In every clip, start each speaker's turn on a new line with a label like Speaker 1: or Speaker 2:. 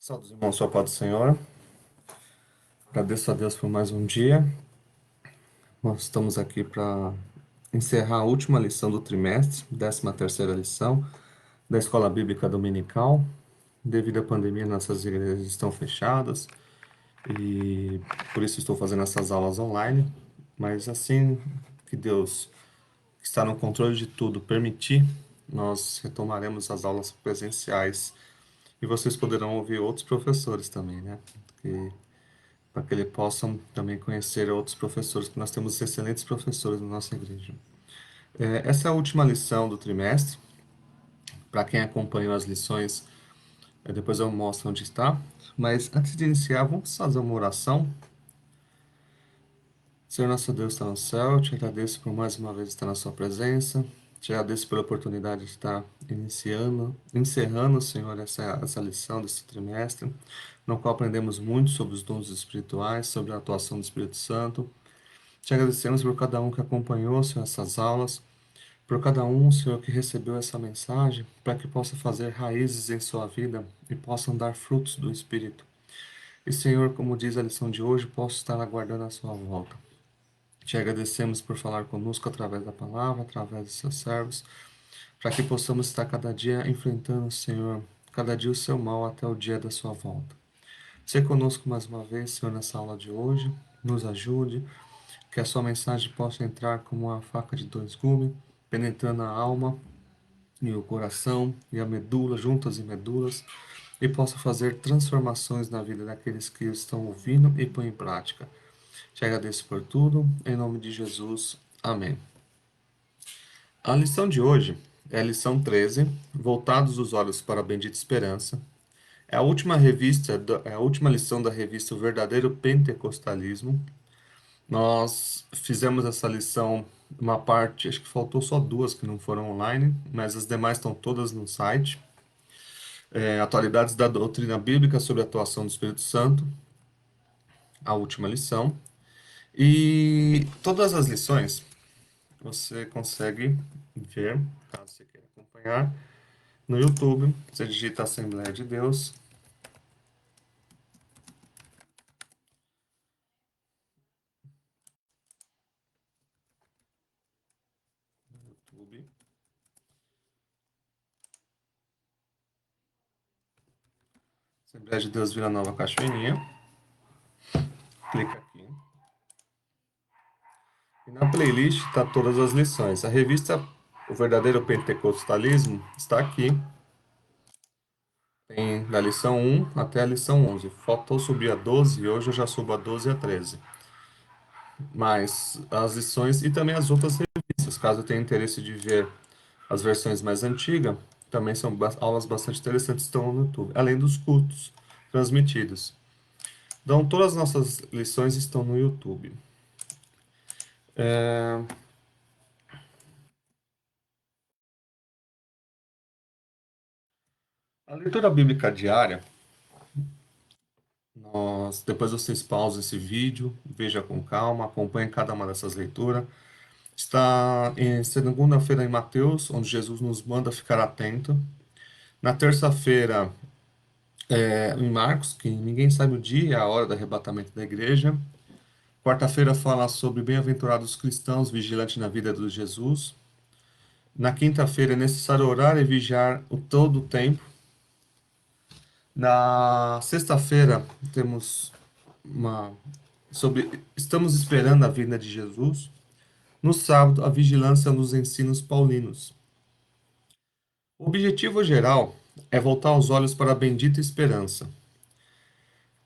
Speaker 1: Saúde, irmãos, sua paz do Senhor. Agradeço a Deus por mais um dia. Nós estamos aqui para encerrar a última lição do trimestre, 13ª lição da Escola Bíblica Dominical. Devido à pandemia, nossas igrejas estão fechadas e por isso estou fazendo essas aulas online. Mas assim que Deus, que está no controle de tudo, permitir, nós retomaremos as aulas presenciais e vocês poderão ouvir outros professores também, né? Para que eles possam também conhecer outros professores, que nós temos excelentes professores na nossa igreja. Essa é a última lição do trimestre. Para quem acompanhou as lições, depois eu mostro onde está. Mas antes de iniciar, vamos fazer uma oração. Senhor nosso Deus está no céu, eu te agradeço por mais uma vez estar na sua presença. Te agradeço pela oportunidade de estar encerrando, Senhor, essa lição desse trimestre, no qual aprendemos muito sobre os dons espirituais, sobre a atuação do Espírito Santo. Te agradecemos por cada um que acompanhou, Senhor, essas aulas, por cada um, Senhor, que recebeu essa mensagem, para que possa fazer raízes em sua vida e possam dar frutos do Espírito. E, Senhor, como diz a lição de hoje, posso estar aguardando a sua volta. Te agradecemos por falar conosco através da palavra, através de seus servos, para que possamos estar cada dia enfrentando, Senhor, cada dia o seu mal até o dia da sua volta. Seja conosco mais uma vez, Senhor, nessa aula de hoje. Nos ajude, que a sua mensagem possa entrar como uma faca de dois gumes, penetrando a alma e o coração e a medula, juntas e medulas, e possa fazer transformações na vida daqueles que estão ouvindo e põem em prática. Te agradeço por tudo, em nome de Jesus. Amém. A lição de hoje é a lição 13, Voltados os Olhos para a Bendita Esperança. É a última lição da revista O Verdadeiro Pentecostalismo. Nós fizemos essa lição, uma parte, acho que faltou só duas que não foram online, mas as demais estão todas no site. Atualidades da doutrina bíblica sobre a atuação do Espírito Santo, a última lição. E todas as lições você consegue ver, caso você queira acompanhar, no YouTube. Você digita Assembleia de Deus. YouTube. Assembleia de Deus Vila Nova Cachoeirinha. Clica aqui. E na playlist está todas as lições. A revista O Verdadeiro Pentecostalismo está aqui. Tem da lição 1 até a lição 11. Faltou subir a 12 e hoje eu já subo a 12 e a 13. Mas as lições e também as outras revistas, caso tenha interesse de ver as versões mais antigas, também são aulas bastante interessantes, estão no YouTube, além dos cultos transmitidos. Então, todas as nossas lições estão no YouTube. A leitura bíblica diária, depois vocês pausem esse vídeo, veja com calma, acompanhe cada uma dessas leituras. Está em segunda-feira em Mateus, onde Jesus nos manda ficar atento. Na terça-feira, em Marcos, que ninguém sabe o dia e a hora do arrebatamento da igreja. Quarta-feira fala sobre bem-aventurados cristãos vigilantes na vida de Jesus. Na quinta-feira é necessário orar e vigiar o todo o tempo. Na sexta-feira temos uma sobre estamos esperando a vinda de Jesus. No sábado, a vigilância nos ensinos paulinos. O objetivo geral é voltar os olhos para a bendita esperança,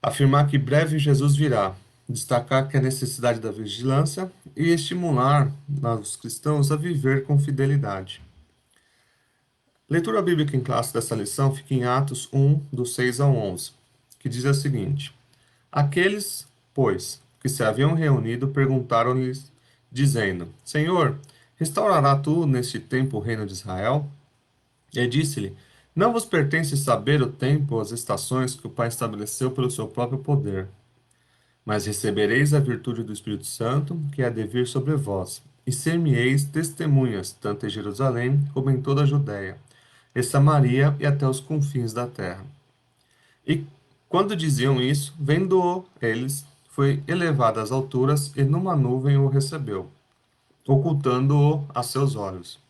Speaker 1: afirmar que breve Jesus virá, destacar que a necessidade da vigilância e estimular os cristãos a viver com fidelidade. Leitura bíblica em classe dessa lição fica em Atos 1, do 6 ao 11, que diz o seguinte: Aqueles, pois, que se haviam reunido perguntaram-lhes, dizendo: Senhor, restaurará tu neste tempo o reino de Israel? E disse-lhe: Não vos pertence saber o tempo ou as estações que o Pai estabeleceu pelo seu próprio poder. Mas recebereis a virtude do Espírito Santo, que há de vir sobre vós, e ser-me-eis testemunhas, tanto em Jerusalém como em toda a Judéia, e Samaria e até os confins da terra. E Quando diziam isso, vendo-o eles, foi elevado às alturas e numa nuvem o recebeu, ocultando-o a seus olhos.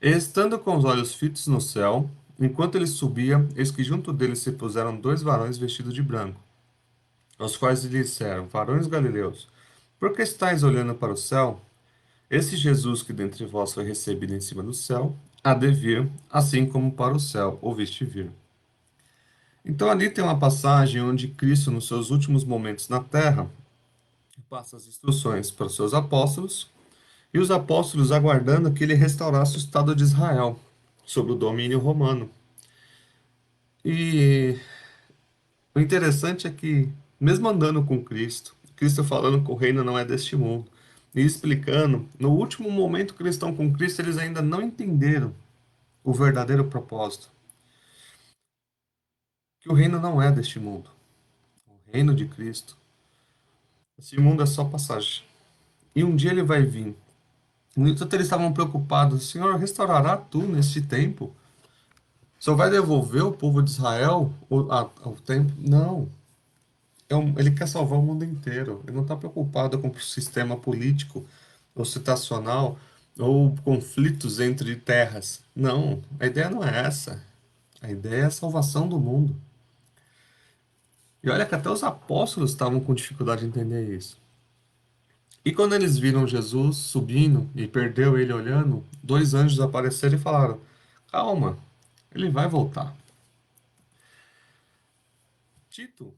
Speaker 1: E estando com os olhos fitos no céu, enquanto ele subia, eis que junto dele se puseram dois varões vestidos de branco, aos quais lhe disseram: Varões galileus, por que estáis olhando para o céu? Esse Jesus que dentre vós foi recebido em cima do céu, há de vir, assim como para o céu o viste vir. Então ali tem uma passagem onde Cristo, nos seus últimos momentos na terra, passa as instruções para os seus apóstolos, e os apóstolos aguardando que ele restaurasse o Estado de Israel, sob o domínio romano. E o interessante é que, mesmo andando com Cristo, Cristo falando que o reino não é deste mundo, e explicando, no último momento que eles estão com Cristo, eles ainda não entenderam o verdadeiro propósito, que o reino não é deste mundo, o reino de Cristo. Esse mundo é só passagem. E um dia ele vai vir. No entanto, eles estavam preocupados: Senhor, restaurará tu neste tempo? Só vai devolver o povo de Israel ao tempo? Não. Ele quer salvar o mundo inteiro. Ele não está preocupado com o sistema político ou situacional ou conflitos entre terras. Não, a ideia não é essa. A ideia é a salvação do mundo. E olha que até os apóstolos estavam com dificuldade de entender isso. E quando eles viram Jesus subindo e perdeu ele olhando, dois anjos apareceram e falaram: Calma, ele vai voltar. Tito,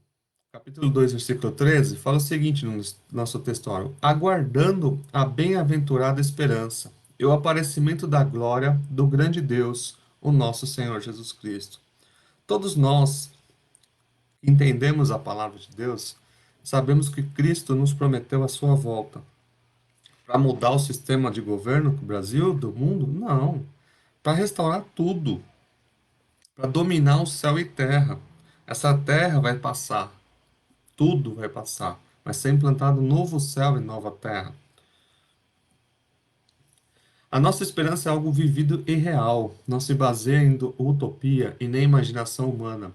Speaker 1: capítulo 2, versículo 13, fala o seguinte no nosso textuário: Aguardando a bem-aventurada esperança e o aparecimento da glória do grande Deus, o nosso Senhor Jesus Cristo. Todos nós que entendemos a palavra de Deus, sabemos que Cristo nos prometeu a sua volta. Para mudar o sistema de governo do Brasil, do mundo? Não. Para restaurar tudo, para dominar o céu e terra. Essa terra vai passar, tudo vai passar, vai ser implantado um novo céu e nova terra. A nossa esperança é algo vivido e real, não se baseia em utopia e nem imaginação humana,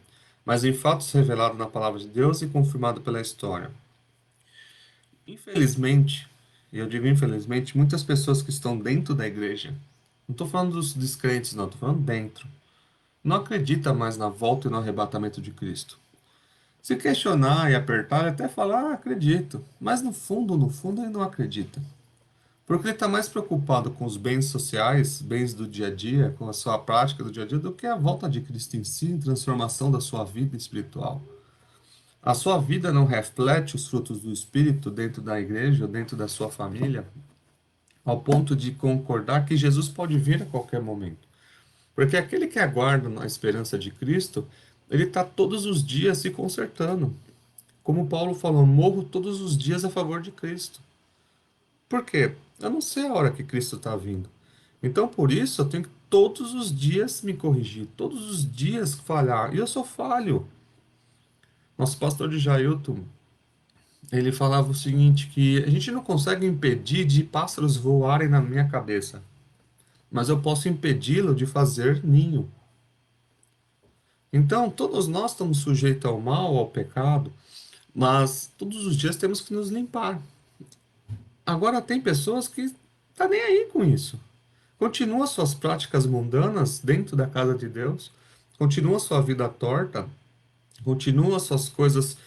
Speaker 1: mas em fatos revelados na palavra de Deus e confirmados pela história. Infelizmente, e eu digo infelizmente, muitas pessoas que estão dentro da igreja, não estou falando dos descrentes, não, estou falando dentro, não acredita mais na volta e no arrebatamento de Cristo. Se questionar e apertar, ele até fala, acredito. Mas no fundo, ele não acredita. Porque ele está mais preocupado com os bens sociais, bens do dia a dia, com a sua prática do dia a dia, do que a volta de Cristo em si, em transformação da sua vida espiritual. A sua vida não reflete os frutos do Espírito dentro da igreja, dentro da sua família, ao ponto de concordar que Jesus pode vir a qualquer momento. Porque aquele que aguarda na esperança de Cristo, ele está todos os dias se consertando. Como Paulo falou, morro todos os dias a favor de Cristo. Por quê? Eu não sei a hora que Cristo está vindo. Então, por isso, eu tenho que todos os dias me corrigir, todos os dias falhar. E eu sou falho. Nosso pastor de Jailton, ele falava o seguinte, que a gente não consegue impedir de pássaros voarem na minha cabeça, mas eu posso impedi-lo de fazer ninho. Então, todos nós estamos sujeitos ao mal, ao pecado, mas todos os dias temos que nos limpar. Agora, tem pessoas que tá nem aí com isso. Continua suas práticas mundanas dentro da casa de Deus, continua sua vida torta, continua suas coisas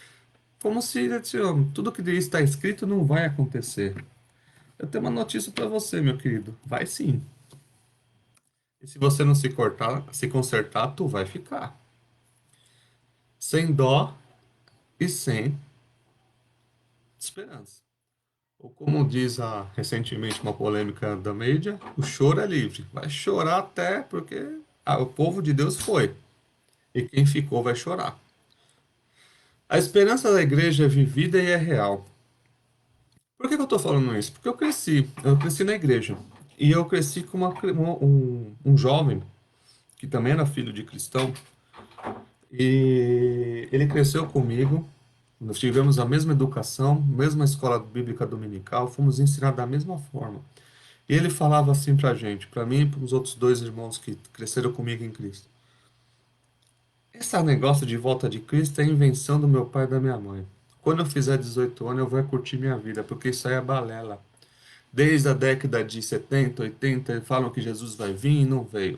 Speaker 1: como se assim, tudo que está escrito não vai acontecer. Eu tenho uma notícia para você, meu querido. Vai sim. E se você não se cortar, se consertar, tu vai ficar. Sem dó e sem esperança. Ou como diz recentemente uma polêmica da mídia, o choro é livre. Vai chorar até porque o povo de Deus foi. E quem ficou vai chorar. A esperança da igreja é vivida e é real. Por que que eu estou falando isso? Porque eu cresci na igreja. E eu cresci com um jovem, que também era filho de cristão, e ele cresceu comigo. Nós tivemos a mesma educação, mesma escola bíblica dominical, fomos ensinados da mesma forma. E ele falava assim pra gente, pra mim e para os outros dois irmãos que cresceram comigo em Cristo. Esse negócio de volta de Cristo é invenção do meu pai e da minha mãe. Quando eu fizer 18 anos, eu vou curtir minha vida, porque isso aí é balela. Desde a década de 70, 80, falam que Jesus vai vir e não veio.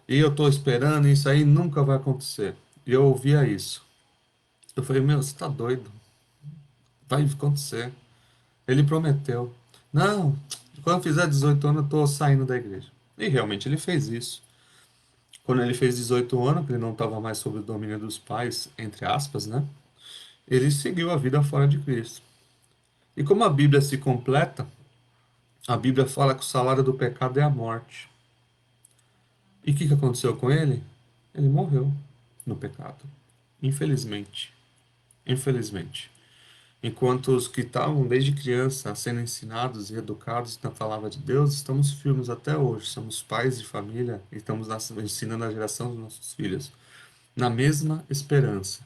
Speaker 1: E eu estou esperando, e isso aí nunca vai acontecer. E eu ouvia isso. Eu falei, meu, você tá doido? Vai acontecer. Ele prometeu. Não, quando eu fizer 18 anos, eu tô saindo da igreja. E realmente ele fez isso. Quando ele fez 18 anos, que ele não estava mais sob o domínio dos pais, entre aspas, né? Ele seguiu a vida fora de Cristo. E como a Bíblia se completa, a Bíblia fala que o salário do pecado é a morte. E o que aconteceu com ele? Ele morreu no pecado. Infelizmente. Infelizmente. Enquanto os que estavam desde criança sendo ensinados e educados na palavra de Deus, estamos firmes até hoje. Somos pais de família e estamos ensinando a geração dos nossos filhos na mesma esperança,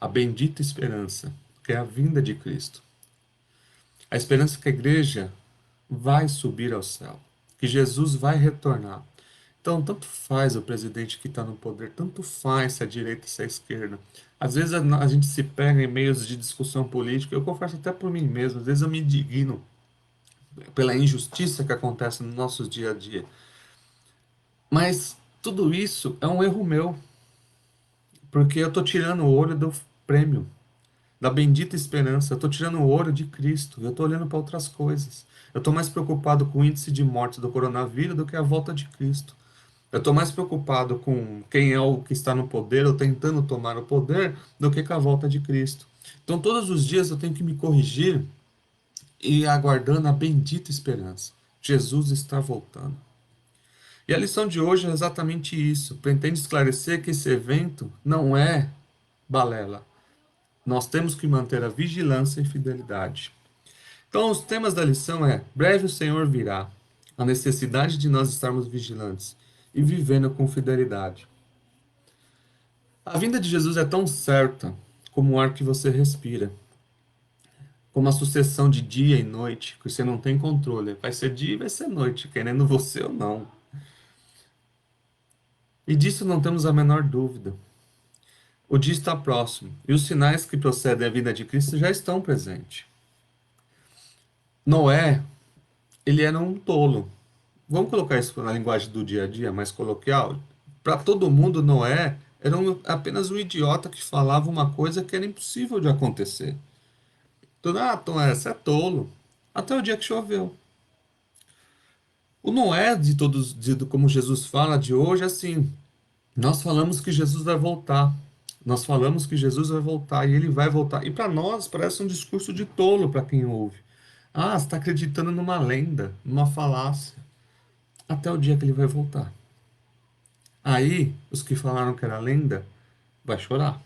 Speaker 1: a bendita esperança, que é a vinda de Cristo. A esperança que a igreja vai subir ao céu, que Jesus vai retornar. Então, tanto faz o presidente que está no poder, tanto faz se é a direita, se é a esquerda. Às vezes a gente se pega em meios de discussão política, eu confesso até por mim mesmo, às vezes eu me indigno pela injustiça que acontece no nosso dia a dia. Mas tudo isso é um erro meu, porque eu estou tirando o olho do prêmio, da bendita esperança, eu estou tirando o olho de Cristo, eu estou olhando para outras coisas. Eu estou mais preocupado com o índice de morte do coronavírus do que a volta de Cristo. Eu estou mais preocupado com quem é o que está no poder ou tentando tomar o poder do que com a volta de Cristo. Então, todos os dias eu tenho que me corrigir e aguardando a bendita esperança. Jesus está voltando. E a lição de hoje é exatamente isso. Pretende esclarecer que esse evento não é balela. Nós temos que manter a vigilância e fidelidade. Então, os temas da lição é: breve o Senhor virá, a necessidade de nós estarmos vigilantes e vivendo com fidelidade. A vinda de Jesus é tão certa como o ar que você respira, como a sucessão de dia e noite, que você não tem controle. Vai ser dia e vai ser noite, querendo você ou não. E disso não temos a menor dúvida. O dia está próximo e os sinais que procedem à vinda de Cristo já estão presentes. Noé, ele era um tolo. Vamos colocar isso na linguagem do dia a dia, mais coloquial? Para todo mundo, Noé era apenas um idiota que falava uma coisa que era impossível de acontecer. Tudo, Tom, você é tolo. Até o dia que choveu. O Noé de todos, como Jesus fala de hoje, é assim, nós falamos que Jesus vai voltar. Nós falamos que Jesus vai voltar e ele vai voltar. E para nós parece um discurso de tolo para quem ouve. Ah, você está acreditando numa lenda, numa falácia. Até o dia que ele vai voltar. Aí, os que falaram que era lenda, vai chorar.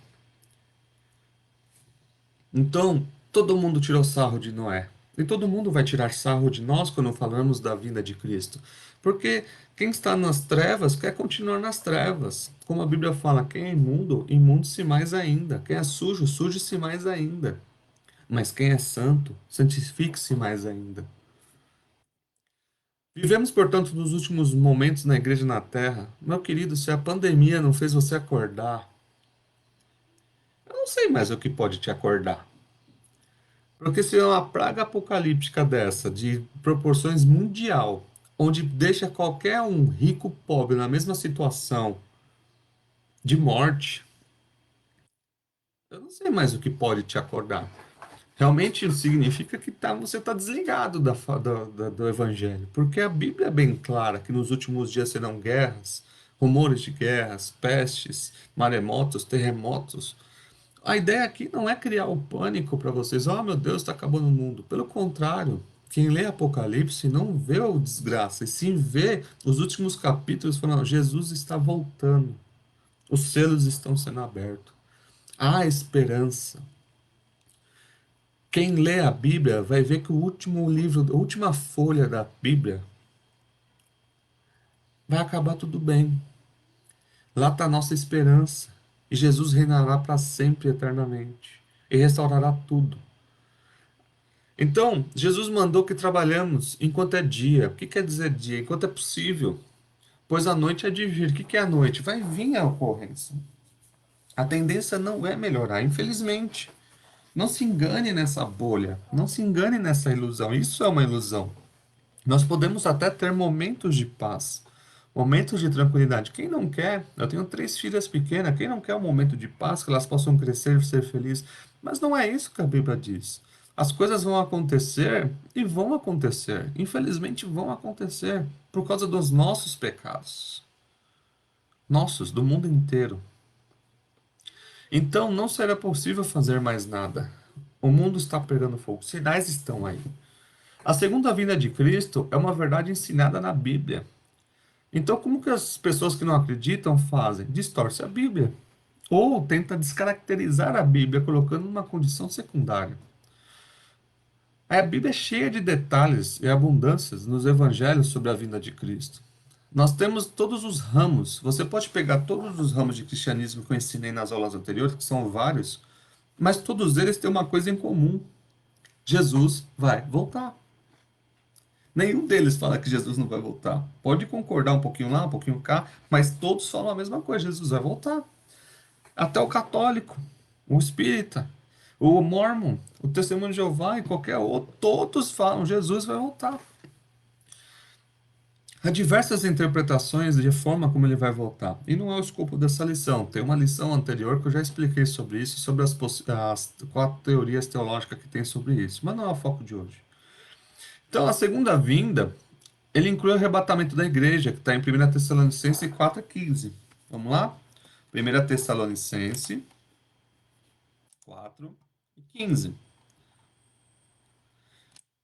Speaker 1: Então, todo mundo tirou sarro de Noé. E todo mundo vai tirar sarro de nós quando falamos da vinda de Cristo. Porque quem está nas trevas quer continuar nas trevas. Como a Bíblia fala, quem é imundo, imundo-se mais ainda. Quem é sujo, suje-se mais ainda. Mas quem é santo, santifique-se mais ainda. Vivemos, portanto, nos últimos momentos na igreja na terra. Meu querido, se a pandemia não fez você acordar, eu não sei mais o que pode te acordar. Porque se é uma praga apocalíptica dessa, de proporções mundial, onde deixa qualquer um rico, pobre, na mesma situação de morte, eu não sei mais o que pode te acordar. Realmente isso significa que você está desligado do Evangelho, porque a Bíblia é bem clara que nos últimos dias serão guerras, rumores de guerras, pestes, maremotos, terremotos. A ideia aqui não é criar o pânico para vocês. Oh, meu Deus, está acabando o mundo. Pelo contrário, quem lê Apocalipse não vê o desgraça, e sim vê os últimos capítulos falando: Jesus está voltando, os selos estão sendo abertos. Há esperança. Quem lê a Bíblia vai ver que o último livro, a última folha da Bíblia, vai acabar tudo bem. Lá está a nossa esperança. E Jesus reinará para sempre, eternamente. E restaurará tudo. Então, Jesus mandou que trabalhamos enquanto é dia. O que quer dizer dia? Enquanto é possível. Pois a noite é de vir. O que é a noite? Vai vir a ocorrência. A tendência não é melhorar, infelizmente. Não se engane nessa bolha, não se engane nessa ilusão. Isso é uma ilusão. Nós podemos até ter momentos de paz, momentos de tranquilidade. Quem não quer? Eu tenho 3 filhas pequenas. Quem não quer um momento de paz, que elas possam crescer e ser felizes? Mas não é isso que a Bíblia diz. As coisas vão acontecer e vão acontecer. Infelizmente vão acontecer por causa dos nossos pecados. Nossos, do mundo inteiro. Então não será possível fazer mais nada. O mundo está pegando fogo. Sinais estão aí. A segunda vinda de Cristo é uma verdade ensinada na Bíblia. Então, como que as pessoas que não acreditam fazem? Distorce a Bíblia. Ou tenta descaracterizar a Bíblia, colocando numa condição secundária. A Bíblia é cheia de detalhes e abundâncias nos evangelhos sobre a vinda de Cristo. Nós temos todos os ramos. Você pode pegar todos os ramos de cristianismo que eu ensinei nas aulas anteriores, que são vários, mas todos eles têm uma coisa em comum. Jesus vai voltar. Nenhum deles fala que Jesus não vai voltar. Pode concordar um pouquinho lá, um pouquinho cá, mas todos falam a mesma coisa: Jesus vai voltar. Até o católico, o espírita, o mormon, o testemunho de Jeová e qualquer outro, todos falam: Jesus vai voltar. Há diversas interpretações de forma como ele vai voltar. E não é o escopo dessa lição. Tem uma lição anterior que eu já expliquei sobre isso, sobre as 4 teorias teológicas que tem sobre isso. Mas não é o foco de hoje. Então, a segunda vinda, ele inclui o arrebatamento da igreja, que está em 1 Tessalonicenses 4,15. Vamos lá? 1 Tessalonicenses 4,15.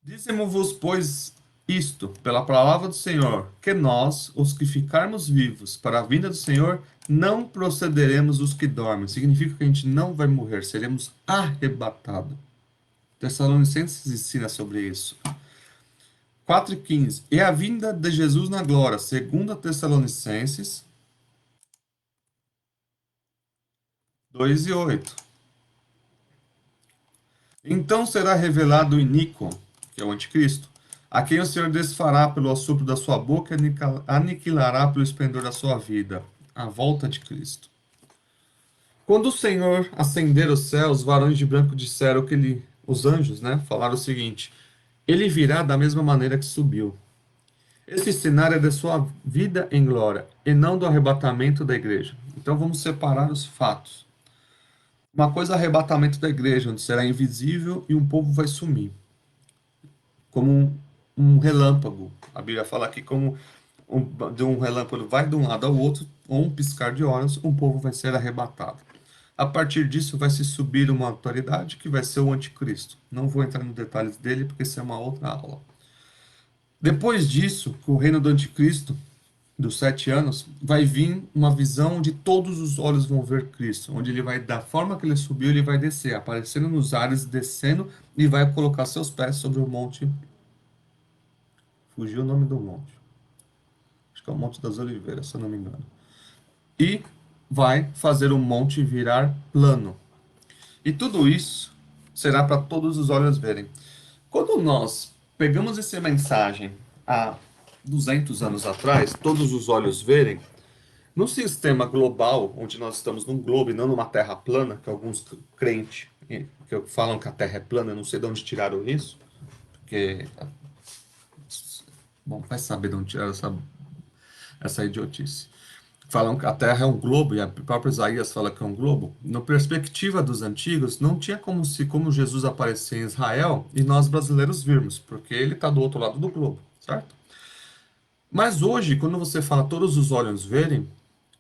Speaker 1: Dizemos-vos, pois, isto, pela palavra do Senhor, que nós, os que ficarmos vivos para a vinda do Senhor, não procederemos os que dormem. Significa que a gente não vai morrer, seremos arrebatados. Tessalonicenses ensina sobre isso. 4,15. E a vinda de Jesus na glória, segundo Tessalonicenses 2,8. Então será revelado o iníquo, que é o anticristo, a quem o Senhor desfará pelo assopro da sua boca e aniquilará pelo esplendor da sua vida. A volta de Cristo. Quando o Senhor ascender os céus, os varões de branco disseram que ele, os anjos, né, falaram o seguinte: ele virá da mesma maneira que subiu. Esse cenário é da sua vida em glória e não do arrebatamento da igreja. Então vamos separar os fatos. Uma coisa é o arrebatamento da igreja, onde será invisível e um povo vai sumir, como um relâmpago. A Bíblia fala aqui como de um relâmpago vai de um lado ao outro, ou um piscar de olhos, um povo vai ser arrebatado. A partir disso vai se subir uma autoridade que vai ser o anticristo. Não vou entrar nos detalhes dele porque isso é uma outra aula. Depois disso, com o reino do anticristo, dos 7 anos, vai vir uma visão onde todos os olhos vão ver Cristo, onde ele vai, da forma que ele subiu, ele vai descer, aparecendo nos ares, descendo, e vai colocar seus pés sobre o monte. Fugiu o nome do monte. Acho que é o Monte das Oliveiras, se eu não me engano. E vai fazer o monte virar plano. E tudo isso será para todos os olhos verem. Quando nós pegamos essa mensagem há 200 anos atrás, todos os olhos verem, no sistema global, onde nós estamos num globo e não numa terra plana, que alguns crentes que falam que a terra é plana, eu não sei de onde tiraram isso, porque, bom, vai saber de onde tiraram essa idiotice. Falam que a terra é um globo, e a própria Isaías fala que é um globo. Na perspectiva dos antigos, não tinha como Jesus aparecer em Israel e nós brasileiros virmos, porque ele está do outro lado do globo, certo? Mas hoje, quando você fala todos os olhos verem,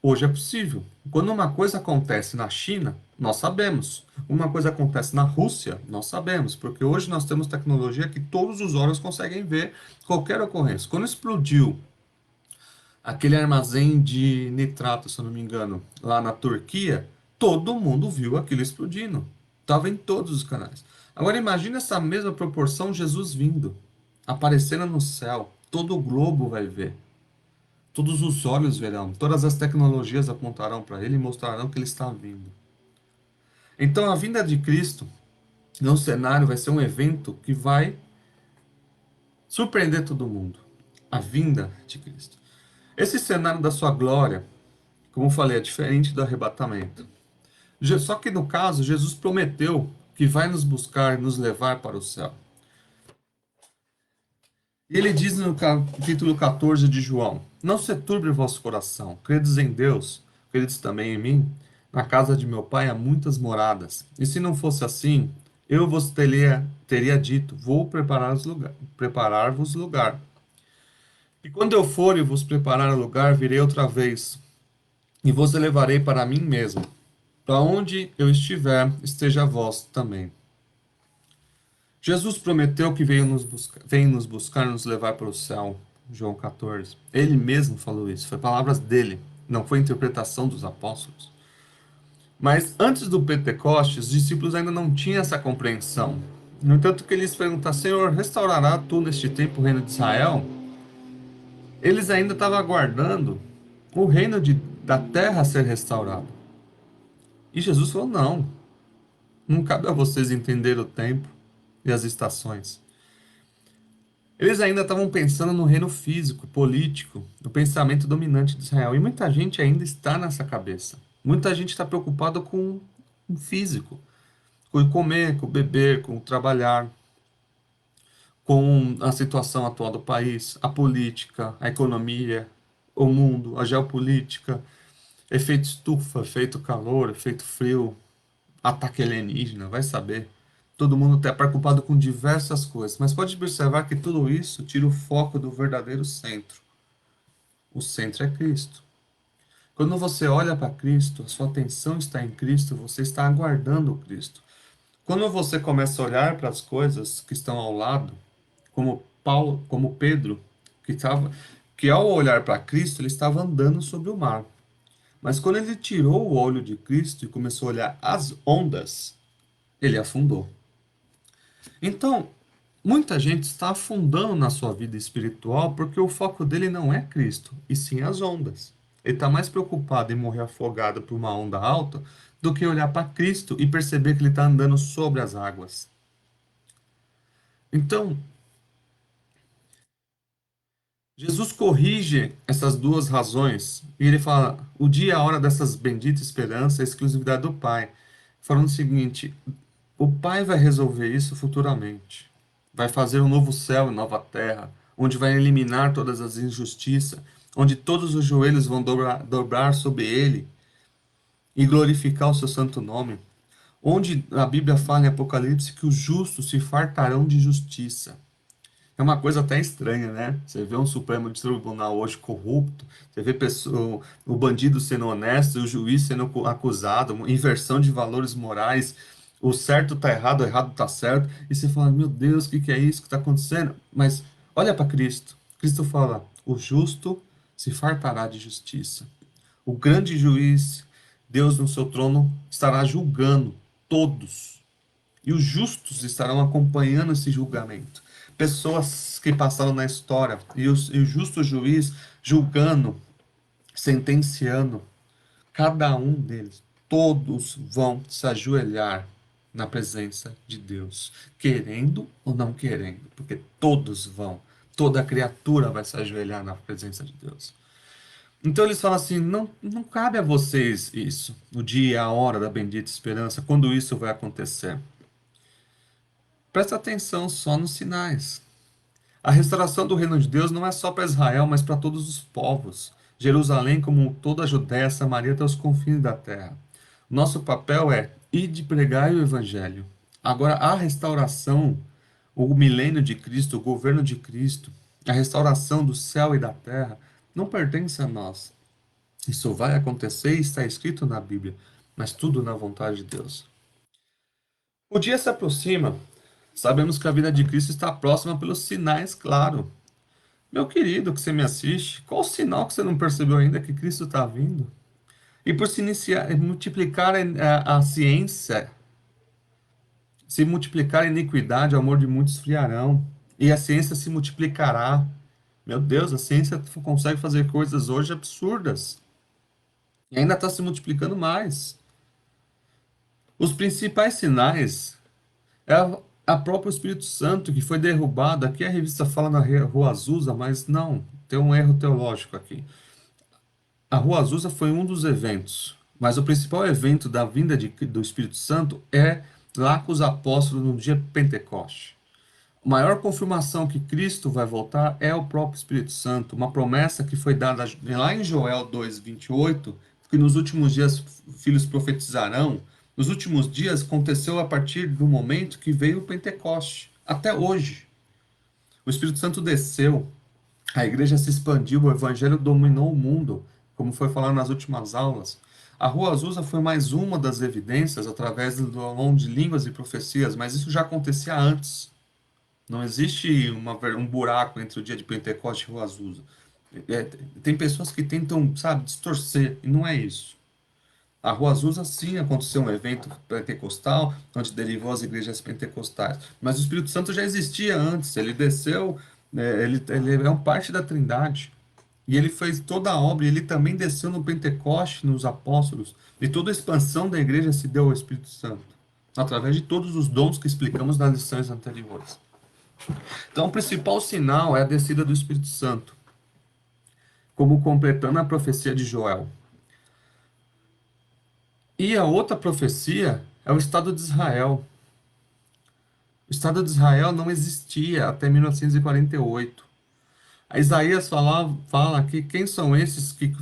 Speaker 1: hoje é possível. Quando uma coisa acontece na China, nós sabemos. Uma coisa acontece na Rússia, nós sabemos, porque hoje nós temos tecnologia que todos os olhos conseguem ver qualquer ocorrência. Quando explodiu aquele armazém de nitrato, se eu não me engano, lá na Turquia, todo mundo viu aquilo explodindo. Estava em todos os canais. Agora imagine essa mesma proporção, Jesus vindo, aparecendo no céu. Todo o globo vai ver. Todos os olhos verão, todas as tecnologias apontarão para ele e mostrarão que ele está vindo. Então a vinda de Cristo, no cenário, vai ser um evento que vai surpreender todo mundo. A vinda de Cristo. Esse cenário da sua glória, como eu falei, é diferente do arrebatamento. Só que no caso, Jesus prometeu que vai nos buscar e nos levar para o céu. E ele diz no capítulo 14 de João: Não se turbe o vosso coração, credes em Deus, credes também em mim. Na casa de meu pai há muitas moradas. E se não fosse assim, eu vos teria dito: Vou preparar-vos lugar. E quando eu for e vos preparar lugar, virei outra vez, e vos levarei para mim mesmo. Para onde eu estiver, esteja vós também. Jesus prometeu que vem nos buscar, nos levar para o céu. João 14. Ele mesmo falou isso, foi palavras dele, não foi interpretação dos apóstolos. Mas antes do Pentecostes, os discípulos ainda não tinham essa compreensão. No entanto, que eles perguntaram: Senhor, restaurará tu neste tempo o reino de Israel? Eles ainda estavam aguardando o reino da terra ser restaurado. E Jesus falou: Não, não cabe a vocês entender o tempo e as estações. Eles ainda estavam pensando no reino físico, político, no pensamento dominante de Israel. E muita gente ainda está nessa cabeça. Muita gente está preocupada com o físico, com o comer, com o beber, com o trabalhar, com a situação atual do país, a política, a economia, o mundo, a geopolítica, efeito estufa, efeito calor, efeito frio, ataque alienígena, vai saber. Todo mundo está preocupado com diversas coisas, mas pode observar que tudo isso tira o foco do verdadeiro centro. O centro é Cristo. Quando você olha para Cristo, a sua atenção está em Cristo, você está aguardando o Cristo. Quando você começa a olhar para as coisas que estão ao lado, como Paulo, como Pedro, que ao olhar para Cristo, ele estava andando sobre o mar. Mas quando ele tirou o olho de Cristo e começou a olhar as ondas, ele afundou. Então, muita gente está afundando na sua vida espiritual porque o foco dele não é Cristo, e sim as ondas. Ele está mais preocupado em morrer afogado por uma onda alta do que olhar para Cristo e perceber que ele está andando sobre as águas. Então, Jesus corrige essas duas razões e ele fala: o dia e a hora dessas benditas esperanças é a exclusividade do Pai. Falando o seguinte: o Pai vai resolver isso futuramente. Vai fazer um novo céu e nova terra, onde vai eliminar todas as injustiças, onde todos os joelhos vão dobrar sobre ele e glorificar o seu santo nome. Onde a Bíblia fala em Apocalipse que os justos se fartarão de justiça. É uma coisa até estranha, né? Você vê um Supremo Tribunal hoje corrupto, você vê o bandido sendo honesto, o juiz sendo acusado, uma inversão de valores morais, o certo tá errado, o errado tá certo, e você fala: meu Deus, o que é isso que está acontecendo? Mas olha para Cristo. Cristo fala: o justo se fartará de justiça. O grande juiz, Deus no seu trono, estará julgando todos. E os justos estarão acompanhando esse julgamento. Pessoas que passaram na história e o justo juiz julgando, sentenciando cada um deles. Todos vão se ajoelhar na presença de Deus, querendo ou não querendo, porque todos vão. Toda criatura vai se ajoelhar na presença de Deus. Então eles falam assim: não, não cabe a vocês isso, o dia e a hora da bendita esperança, quando isso vai acontecer. Presta atenção só nos sinais. A restauração do reino de Deus não é só para Israel, mas para todos os povos. Jerusalém, como toda a Judéia, Samaria, até os confins da terra. Nosso papel é ir de pregar o evangelho. Agora, a restauração, o milênio de Cristo, o governo de Cristo, a restauração do céu e da terra, não pertence a nós. Isso vai acontecer e está escrito na Bíblia, mas tudo na vontade de Deus. O dia se aproxima. Sabemos que a vida de Cristo está próxima pelos sinais, claro. Meu querido que você me assiste, qual o sinal que você não percebeu ainda que Cristo está vindo? E por se multiplicar a ciência, se multiplicar a iniquidade, o amor de muitos esfriarão. E a ciência se multiplicará. Meu Deus, a ciência consegue fazer coisas hoje absurdas. E ainda está se multiplicando mais. Os principais sinais é a próprio Espírito Santo que foi derrubado. Aqui a revista fala na Rua Azusa, mas não, tem um erro teológico aqui. A Rua Azusa foi um dos eventos. Mas o principal evento da vinda do Espírito Santo é lá com os apóstolos no dia de Pentecoste. A maior confirmação que Cristo vai voltar é o próprio Espírito Santo, uma promessa que foi dada lá em Joel 2:28, que nos últimos dias filhos profetizarão. Nos últimos dias aconteceu a partir do momento que veio o Pentecoste, até hoje. O Espírito Santo desceu, a igreja se expandiu, o evangelho dominou o mundo, como foi falado nas últimas aulas. A Rua Azusa foi mais uma das evidências através do dom de línguas e profecias, mas isso já acontecia antes. Não existe um buraco entre o dia de Pentecostes e Rua Azusa. É, tem pessoas que tentam, sabe, distorcer, e não é isso. A Rua Azusa, sim, aconteceu um evento pentecostal, onde derivou as igrejas pentecostais. Mas o Espírito Santo já existia antes, ele desceu, ele é um parte da Trindade. E ele fez toda a obra, e ele também desceu no Pentecoste, nos apóstolos, e toda a expansão da igreja se deu ao Espírito Santo, através de todos os dons que explicamos nas lições anteriores. Então, o principal sinal é a descida do Espírito Santo, como completando a profecia de Joel. E a outra profecia é o Estado de Israel. O Estado de Israel não existia até 1948. A Isaías fala aqui quem são esses que.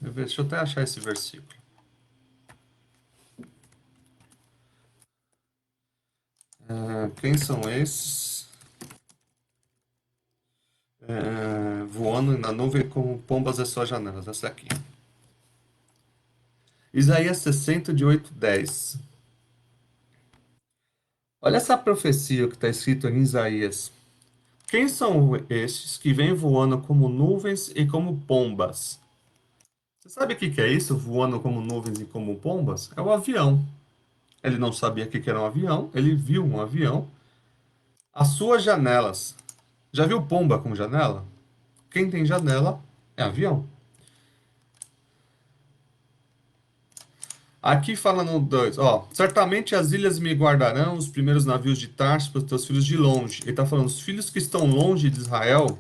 Speaker 1: Deixa eu até achar esse versículo. Quem são esses? Voando na nuvem como pombas às suas janelas. Essa aqui. Isaías 60, de 8 a 10. Olha essa profecia que está escrito em Isaías. Quem são estes que vêm voando como nuvens e como pombas? Você sabe o que que é isso, voando como nuvens e como pombas? É o avião. Ele não sabia o que que era um avião, ele viu um avião. As suas janelas. Já viu pomba com janela? Quem tem janela é avião. Aqui fala no 2, ó. Certamente as ilhas me guardarão, os primeiros navios de Tarso para os teus filhos de longe. Ele está falando, os filhos que estão longe de Israel,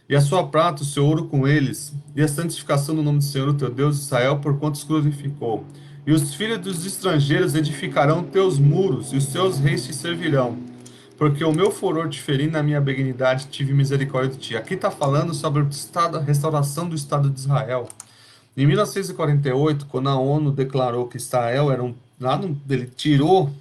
Speaker 1: e a sua prata, o seu ouro com eles, e a santificação do nome do Senhor, o teu Deus, Israel, por quanto os glorificou. E os filhos dos estrangeiros edificarão teus muros, e os seus reis te servirão. Porque o meu furor te feri, na minha benignidade tive misericórdia de ti. Aqui está falando sobre a restauração do Estado de Israel. Em 1948, quando a ONU declarou que Israel era ele tirou,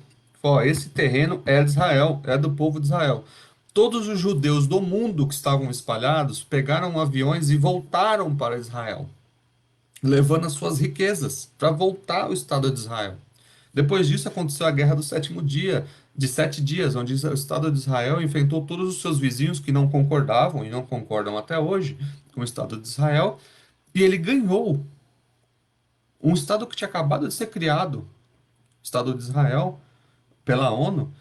Speaker 1: falou, ó, esse terreno é de Israel, é do povo de Israel. Todos os judeus do mundo que estavam espalhados pegaram aviões e voltaram para Israel, levando as suas riquezas para voltar ao Estado de Israel. Depois disso aconteceu a Guerra do Sétimo Dia, de 7 dias, onde o Estado de Israel enfrentou todos os seus vizinhos que não concordavam e não concordam até hoje com o Estado de Israel, e ele ganhou um Estado que tinha acabado de ser criado, o Estado de Israel, pela ONU.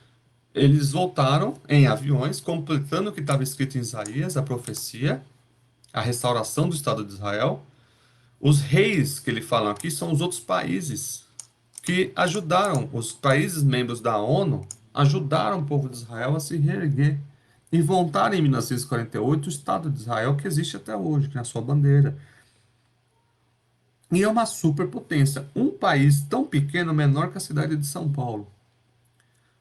Speaker 1: Eles voltaram em aviões, completando o que estava escrito em Isaías, a profecia, a restauração do Estado de Israel. Os reis que ele fala aqui são os outros países que ajudaram, os países membros da ONU, ajudaram o povo de Israel a se reerguer e voltar em 1948 o Estado de Israel que existe até hoje, que é a sua bandeira. E é uma superpotência, um país tão pequeno, menor que a cidade de São Paulo,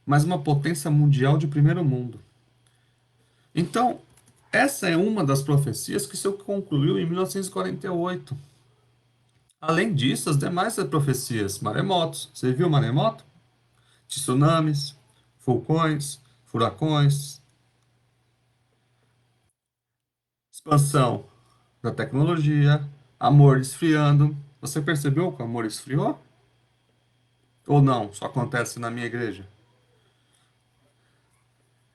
Speaker 1: mas uma potência mundial de primeiro mundo. Então, essa é uma das profecias que se concluiu em 1948. Além disso, as demais profecias, maremotos. Você viu maremoto? Tsunamis, vulcões, furacões, expansão da tecnologia, amor esfriando. Você percebeu que o amor esfriou? Ou não? Só acontece na minha igreja?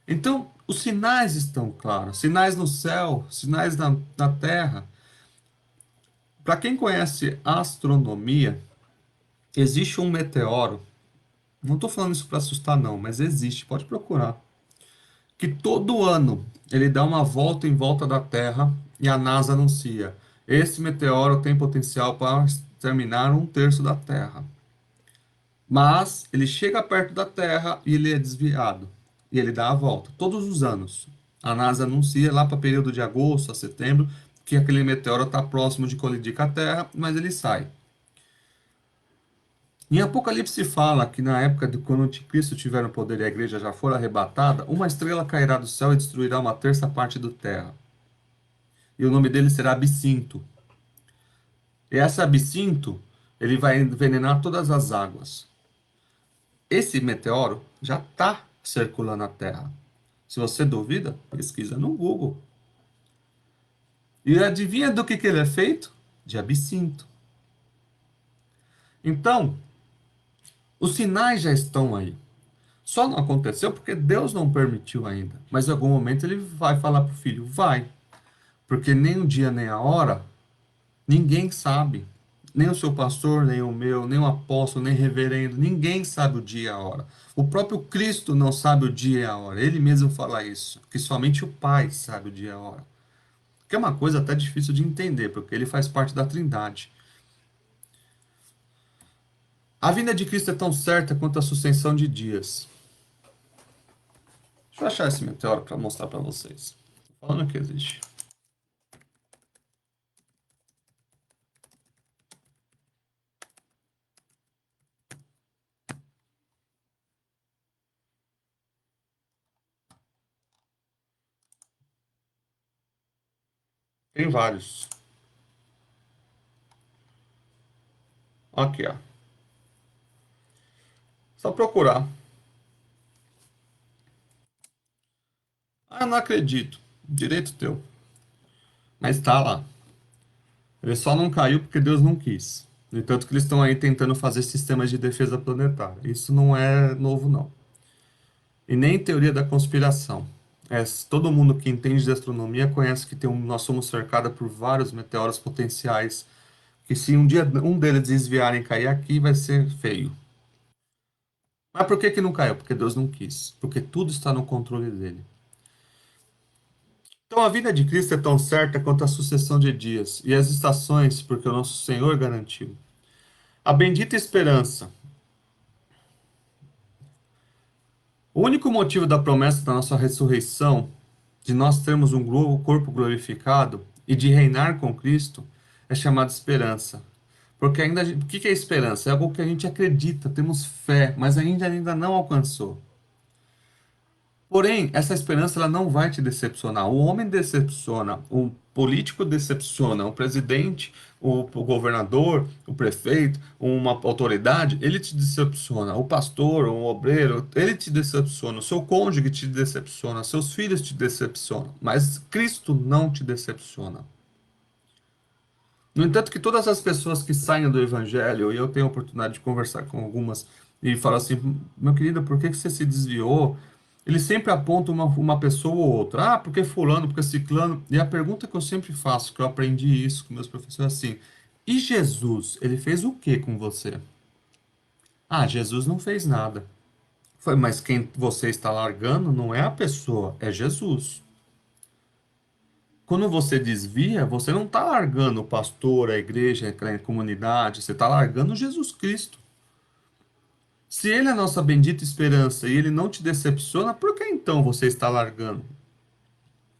Speaker 1: Então, os sinais estão claros. Sinais no céu, sinais na terra. Para quem conhece astronomia, existe um meteoro. Não estou falando isso para assustar, não, mas existe, pode procurar. Que todo ano ele dá uma volta em volta da Terra e a NASA anuncia: esse meteoro tem potencial para exterminar 1/3 da Terra. Mas ele chega perto da Terra e ele é desviado. E ele dá a volta, todos os anos. A NASA anuncia lá para o período de agosto a setembro que aquele meteoro está próximo de colidir com a Terra, mas ele sai. Em Apocalipse fala que na época de quando o anticristo tiver no poder e a igreja já for arrebatada, uma estrela cairá do céu e destruirá uma terça parte do terra. E o nome dele será Absinto. E esse Absinto, ele vai envenenar todas as águas. Esse meteoro já está circulando a Terra. Se você duvida, pesquisa no Google. E adivinha do que ele é feito? De absinto. Então, os sinais já estão aí. Só não aconteceu porque Deus não permitiu ainda. Mas em algum momento ele vai falar para o filho: vai. Porque nem o dia nem a hora, ninguém sabe. Nem o seu pastor, nem o meu, nem o apóstolo, nem o reverendo. Ninguém sabe o dia e a hora. O próprio Cristo não sabe o dia e a hora. Ele mesmo fala isso. Que somente o Pai sabe o dia e a hora. Que é uma coisa até difícil de entender, porque ele faz parte da Trindade. A vinda de Cristo é tão certa quanto a sucessão de dias. Deixa eu achar esse meteoro para mostrar para vocês. Tô falando que existe. Tem vários. Aqui, ó. Só procurar. Ah, não acredito. Direito teu. Mas tá lá. Ele só não caiu porque Deus não quis. No entanto, que eles estão aí tentando fazer sistemas de defesa planetária. Isso não é novo, não. E nem teoria da conspiração. É, todo mundo que entende de astronomia conhece que nós somos cercados por vários meteoros potenciais. Que se um dia um deles desviarem e cair aqui, vai ser feio. Mas por que que não caiu? Porque Deus não quis. Porque tudo está no controle dele. Então a vida de Cristo é tão certa quanto a sucessão de dias e as estações, porque o nosso Senhor garantiu. A bendita esperança. O único motivo da promessa da nossa ressurreição, de nós termos um corpo glorificado e de reinar com Cristo, é chamado esperança. Porque ainda, o que é esperança? É algo que a gente acredita, temos fé, mas ainda não alcançou. Porém, essa esperança ela não vai te decepcionar. O homem decepciona, o político decepciona, o presidente, o governador, o prefeito, uma autoridade, ele te decepciona. O pastor, o obreiro, ele te decepciona. O seu cônjuge te decepciona, seus filhos te decepcionam. Mas Cristo não te decepciona. No entanto, que todas as pessoas que saem do evangelho, e eu tenho a oportunidade de conversar com algumas, e falam assim, meu querido, por que que você se desviou? Eles sempre apontam uma pessoa ou outra. Ah, porque fulano, porque ciclano. E a pergunta que eu sempre faço, que eu aprendi isso com meus professores, é assim, e Jesus, ele fez o que com você? Ah, Jesus não fez nada. Foi, mas quem você está largando não é a pessoa, é Jesus. Quando você desvia, você não está largando o pastor, a igreja, a comunidade, você está largando Jesus Cristo. Se ele é a nossa bendita esperança e ele não te decepciona, por que então você está largando?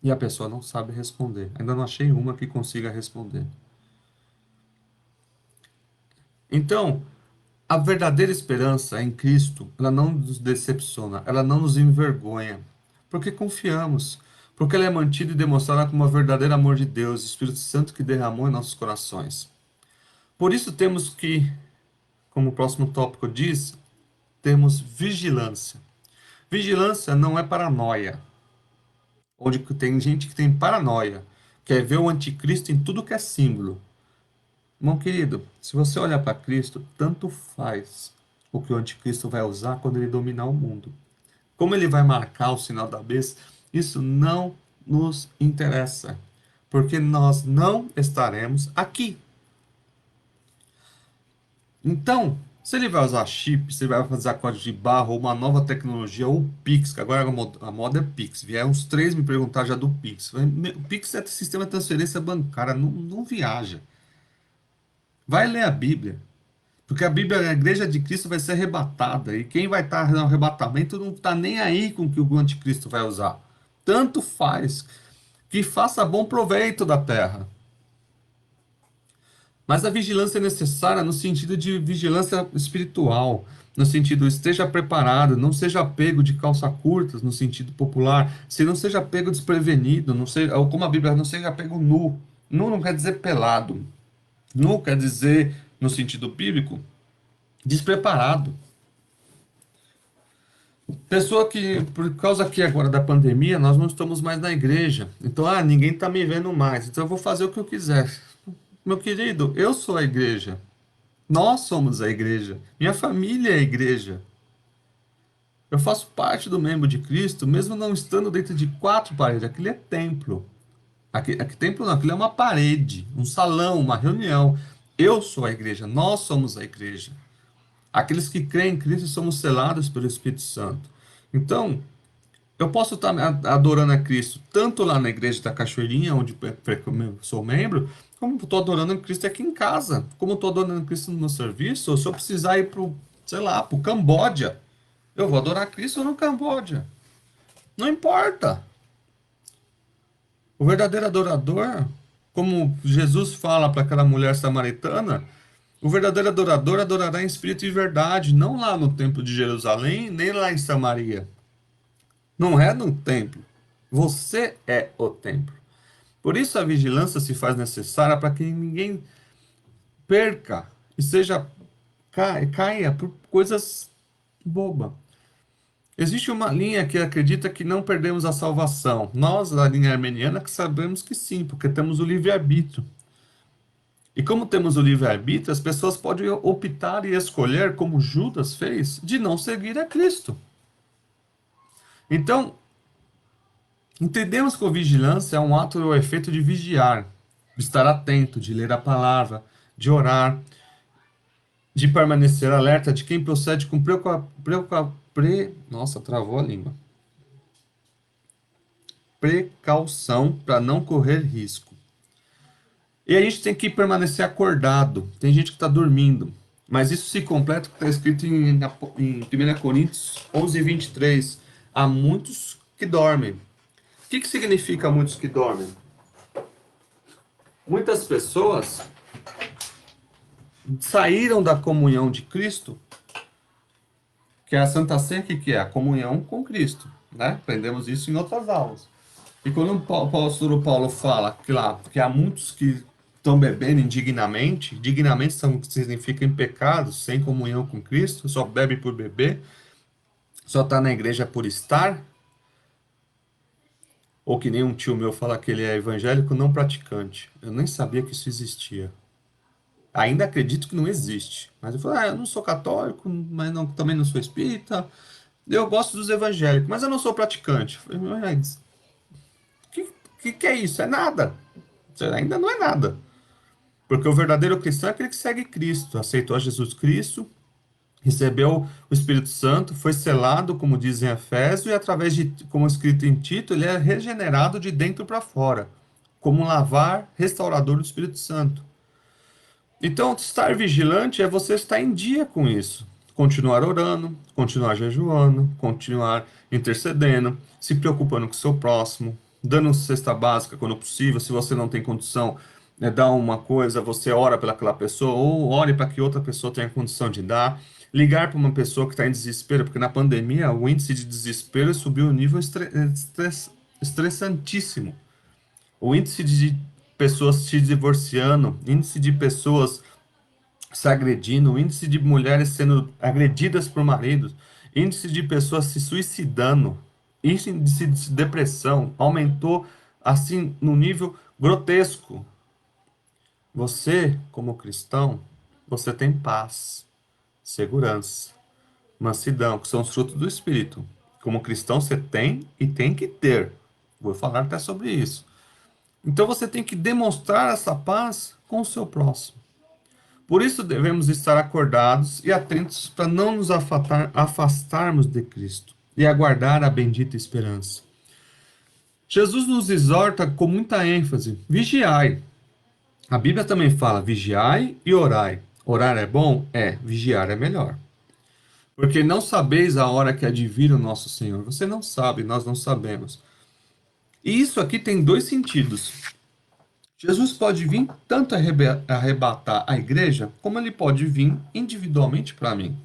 Speaker 1: E a pessoa não sabe responder. Ainda não achei uma que consiga responder. Então, a verdadeira esperança em Cristo, ela não nos decepciona, ela não nos envergonha, porque confiamos, porque ela é mantida e demonstrada como o verdadeiro amor de Deus, o Espírito Santo que derramou em nossos corações. Por isso temos que, como o próximo tópico diz, temos vigilância. Vigilância não é paranoia, onde tem gente que tem paranoia, quer ver o anticristo em tudo que é símbolo. Irmão querido, se você olhar para Cristo, tanto faz o que o anticristo vai usar quando ele dominar o mundo. Como ele vai marcar o sinal da besta, isso não nos interessa, porque nós não estaremos aqui. Então, se ele vai usar chip, se ele vai fazer código de barra ou uma nova tecnologia, ou Pix, que agora a moda é Pix. Vieram uns três me perguntar já do Pix. O Pix é sistema de transferência bancária, não viaja. Vai ler a Bíblia. Porque a Bíblia, a igreja de Cristo vai ser arrebatada. E quem vai estar no arrebatamento não está nem aí com o que o anticristo vai usar. Tanto faz que faça bom proveito da terra. Mas a vigilância é necessária no sentido de vigilância espiritual, no sentido esteja preparado, não seja pego de calça curtas, no sentido popular, se não seja pego desprevenido, não seja, ou como a Bíblia, não seja pego nu. Nu não quer dizer pelado. Nu quer dizer, no sentido bíblico, despreparado. Pessoa que, por causa aqui agora da pandemia, nós não estamos mais na igreja. Então, ninguém está me vendo mais. Então, eu vou fazer o que eu quiser. Meu querido, eu sou a igreja. Nós somos a igreja. Minha família é a igreja. Eu faço parte do membro de Cristo, mesmo não estando dentro de quatro paredes. Aquilo é templo. Aqui templo não, aquilo é uma parede, um salão, uma reunião. Eu sou a igreja. Nós somos a igreja. Aqueles que creem em Cristo somos selados pelo Espírito Santo. Então, eu posso estar adorando a Cristo tanto lá na igreja da Cachoeirinha, onde eu sou membro, como estou adorando a Cristo aqui em casa, como estou adorando a Cristo no meu serviço, ou se eu precisar ir para, sei lá, para o Camboja, eu vou adorar a Cristo no Camboja. Não importa. O verdadeiro adorador, como Jesus fala para aquela mulher samaritana, o verdadeiro adorador adorará em espírito e verdade, não lá no templo de Jerusalém, nem lá em Samaria. Não é no templo. Você é o templo. Por isso a vigilância se faz necessária para que ninguém perca e caia por coisas bobas. Existe uma linha que acredita que não perdemos a salvação. Nós, da linha armeniana, que sabemos que sim, porque temos o livre-arbítrio. E como temos o livre-arbítrio, as pessoas podem optar e escolher, como Judas fez, de não seguir a Cristo. Então, entendemos que a vigilância é um ato ou efeito de vigiar, de estar atento, de ler a palavra, de orar, de permanecer alerta de quem procede com nossa, travou a língua. Precaução para não correr risco. E a gente tem que permanecer acordado. Tem gente que está dormindo. Mas isso se completa com o que está escrito em 1 Coríntios 11:23. Há muitos que dormem. O que significa muitos que dormem? Muitas pessoas saíram da comunhão de Cristo, que é a Santa Ceia, que é a comunhão com Cristo, né? Aprendemos isso em outras aulas. E quando o apóstolo Paulo fala que há muitos que estão bebendo indignamente, dignamente significa em pecado, sem comunhão com Cristo, só bebe por beber, só está na igreja por estar, ou que nem um tio meu fala que ele é evangélico não praticante. Eu nem sabia que isso existia. Ainda acredito que não existe. Mas eu falo, eu não sou católico, mas também não sou espírita. Eu gosto dos evangélicos, mas eu não sou praticante. Eu falei, mas que é isso? É nada. Ainda não é nada. Porque o verdadeiro cristão é aquele que segue Cristo, aceitou a Jesus Cristo, recebeu o Espírito Santo, foi selado, como diz em Efésios, e através de, como escrito em Tito, ele é regenerado de dentro para fora, como um lavar restaurador do Espírito Santo. Então, estar vigilante é você estar em dia com isso. Continuar orando, continuar jejuando, continuar intercedendo, se preocupando com o seu próximo, dando cesta básica quando possível. Se você não tem condição, dar uma coisa, você ora pelaquela pessoa ou ore para que outra pessoa tenha condição de dar. Ligar para uma pessoa que está em desespero, porque na pandemia o índice de desespero subiu um nível estressantíssimo. O índice de pessoas se divorciando, índice de pessoas se agredindo, índice de mulheres sendo agredidas por maridos, índice de pessoas se suicidando, índice de depressão aumentou assim no nível grotesco. Você, como cristão, você tem paz, segurança, mansidão, que são os frutos do Espírito. Como cristão, você tem e tem que ter. Vou falar até sobre isso. Então você tem que demonstrar essa paz com o seu próximo. Por isso devemos estar acordados e atentos para não nos afastarmos de Cristo e aguardar a bendita esperança. Jesus nos exorta com muita ênfase: vigiai. A Bíblia também fala: vigiai e orai. Orar é bom? É. Vigiar é melhor. Porque não sabeis a hora que há de vir o nosso Senhor. Você não sabe, nós não sabemos. E isso aqui tem dois sentidos. Jesus pode vir tanto arrebatar a igreja, como ele pode vir individualmente para mim.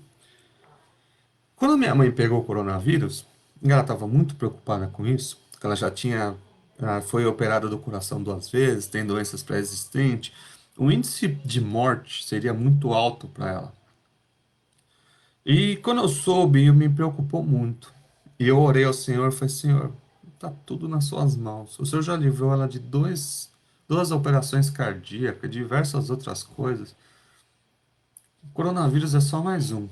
Speaker 1: Quando minha mãe pegou o coronavírus, ela estava muito preocupada com isso, porque ela já tinha, foi operada do coração 2 vezes, tem doenças pré-existentes. O índice de morte seria muito alto para ela. E quando eu soube, me preocupou muito. E eu orei ao Senhor e falei, Senhor, tá tudo nas suas mãos. O Senhor já livrou ela de duas operações cardíacas, diversas outras coisas. O coronavírus é só mais um.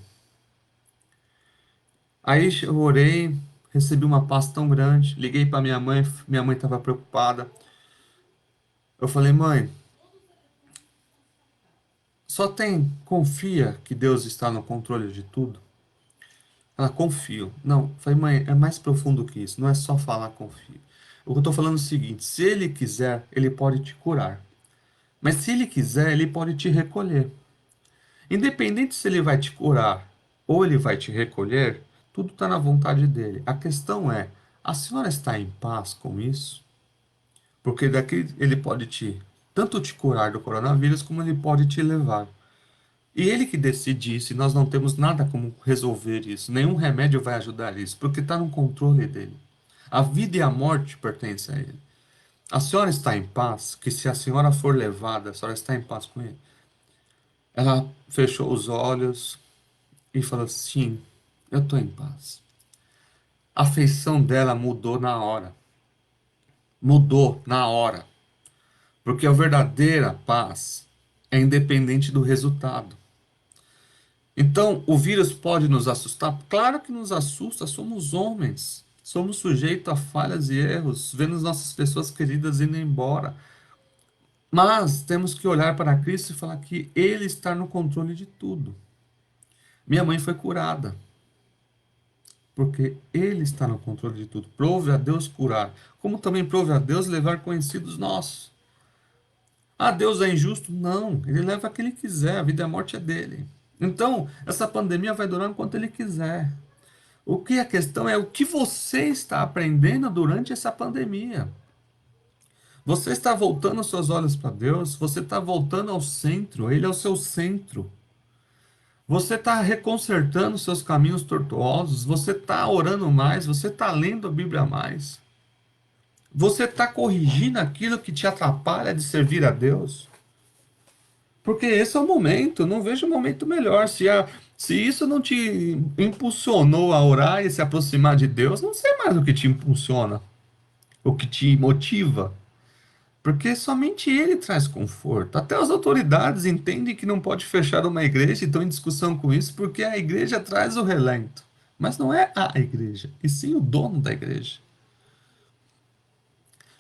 Speaker 1: Aí eu orei, recebi uma paz tão grande, liguei para minha mãe estava preocupada. Eu falei, mãe, confia que Deus está no controle de tudo. Ela, confio. Não, eu falei, mãe, é mais profundo que isso, não é só falar confio. O que eu estou falando é o seguinte, se ele quiser, ele pode te curar. Mas se ele quiser, ele pode te recolher. Independente se ele vai te curar ou ele vai te recolher, tudo está na vontade dele. A questão é, a senhora está em paz com isso? Porque daqui ele pode tanto te curar do coronavírus, como ele pode te levar. E ele que decide isso, e nós não temos nada como resolver isso. Nenhum remédio vai ajudar isso, porque está no controle dele. A vida e a morte pertencem a ele. A senhora está em paz, que se a senhora for levada, a senhora está em paz com ele. Ela fechou os olhos e falou: sim, eu estou em paz. A feição dela mudou na hora. Mudou na hora. Porque a verdadeira paz é independente do resultado. Então, o vírus pode nos assustar? Claro que nos assusta, somos homens. Somos sujeitos a falhas e erros, vendo nossas pessoas queridas indo embora. Mas temos que olhar para Cristo e falar que Ele está no controle de tudo. Minha mãe foi curada, porque Ele está no controle de tudo. Prove a Deus curar, como também prove a Deus levar conhecidos nossos. Ah, Deus é injusto? Não, Ele leva a quem Ele quiser, a vida e a morte é dele. Então, essa pandemia vai durar enquanto Ele quiser. O que a questão é o que você está aprendendo durante essa pandemia. Você está voltando os seus olhos para Deus, você está voltando ao centro, Ele é o seu centro. Você está reconsertando seus caminhos tortuosos, você está orando mais, você está lendo a Bíblia mais. Você está corrigindo aquilo que te atrapalha de servir a Deus. Porque esse é o momento, não vejo um momento melhor. Se isso não te impulsionou a orar e se aproximar de Deus, não sei mais o que te impulsiona, o que te motiva. Porque somente Ele traz conforto. Até as autoridades entendem que não pode fechar uma igreja e estão em discussão com isso, porque a igreja traz o relento. Mas não é a igreja, e sim o dono da igreja.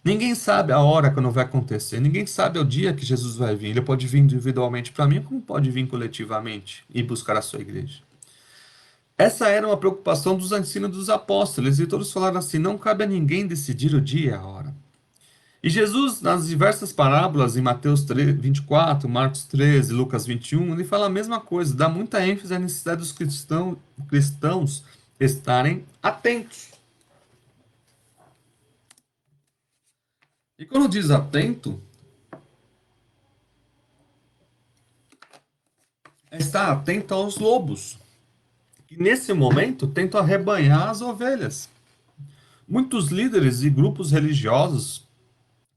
Speaker 1: Ninguém sabe a hora quando vai acontecer, ninguém sabe o dia que Jesus vai vir. Ele pode vir individualmente para mim, como pode vir coletivamente e buscar a sua igreja. Essa era uma preocupação dos ensinos dos apóstolos, e todos falaram assim: não cabe a ninguém decidir o dia e a hora. E Jesus, nas diversas parábolas, em Mateus 24, Marcos 13, Lucas 21, ele fala a mesma coisa, dá muita ênfase à necessidade dos cristãos estarem atentos. E quando diz atento, é estar atento aos lobos, que nesse momento tentam arrebanhar as ovelhas. Muitos líderes e grupos religiosos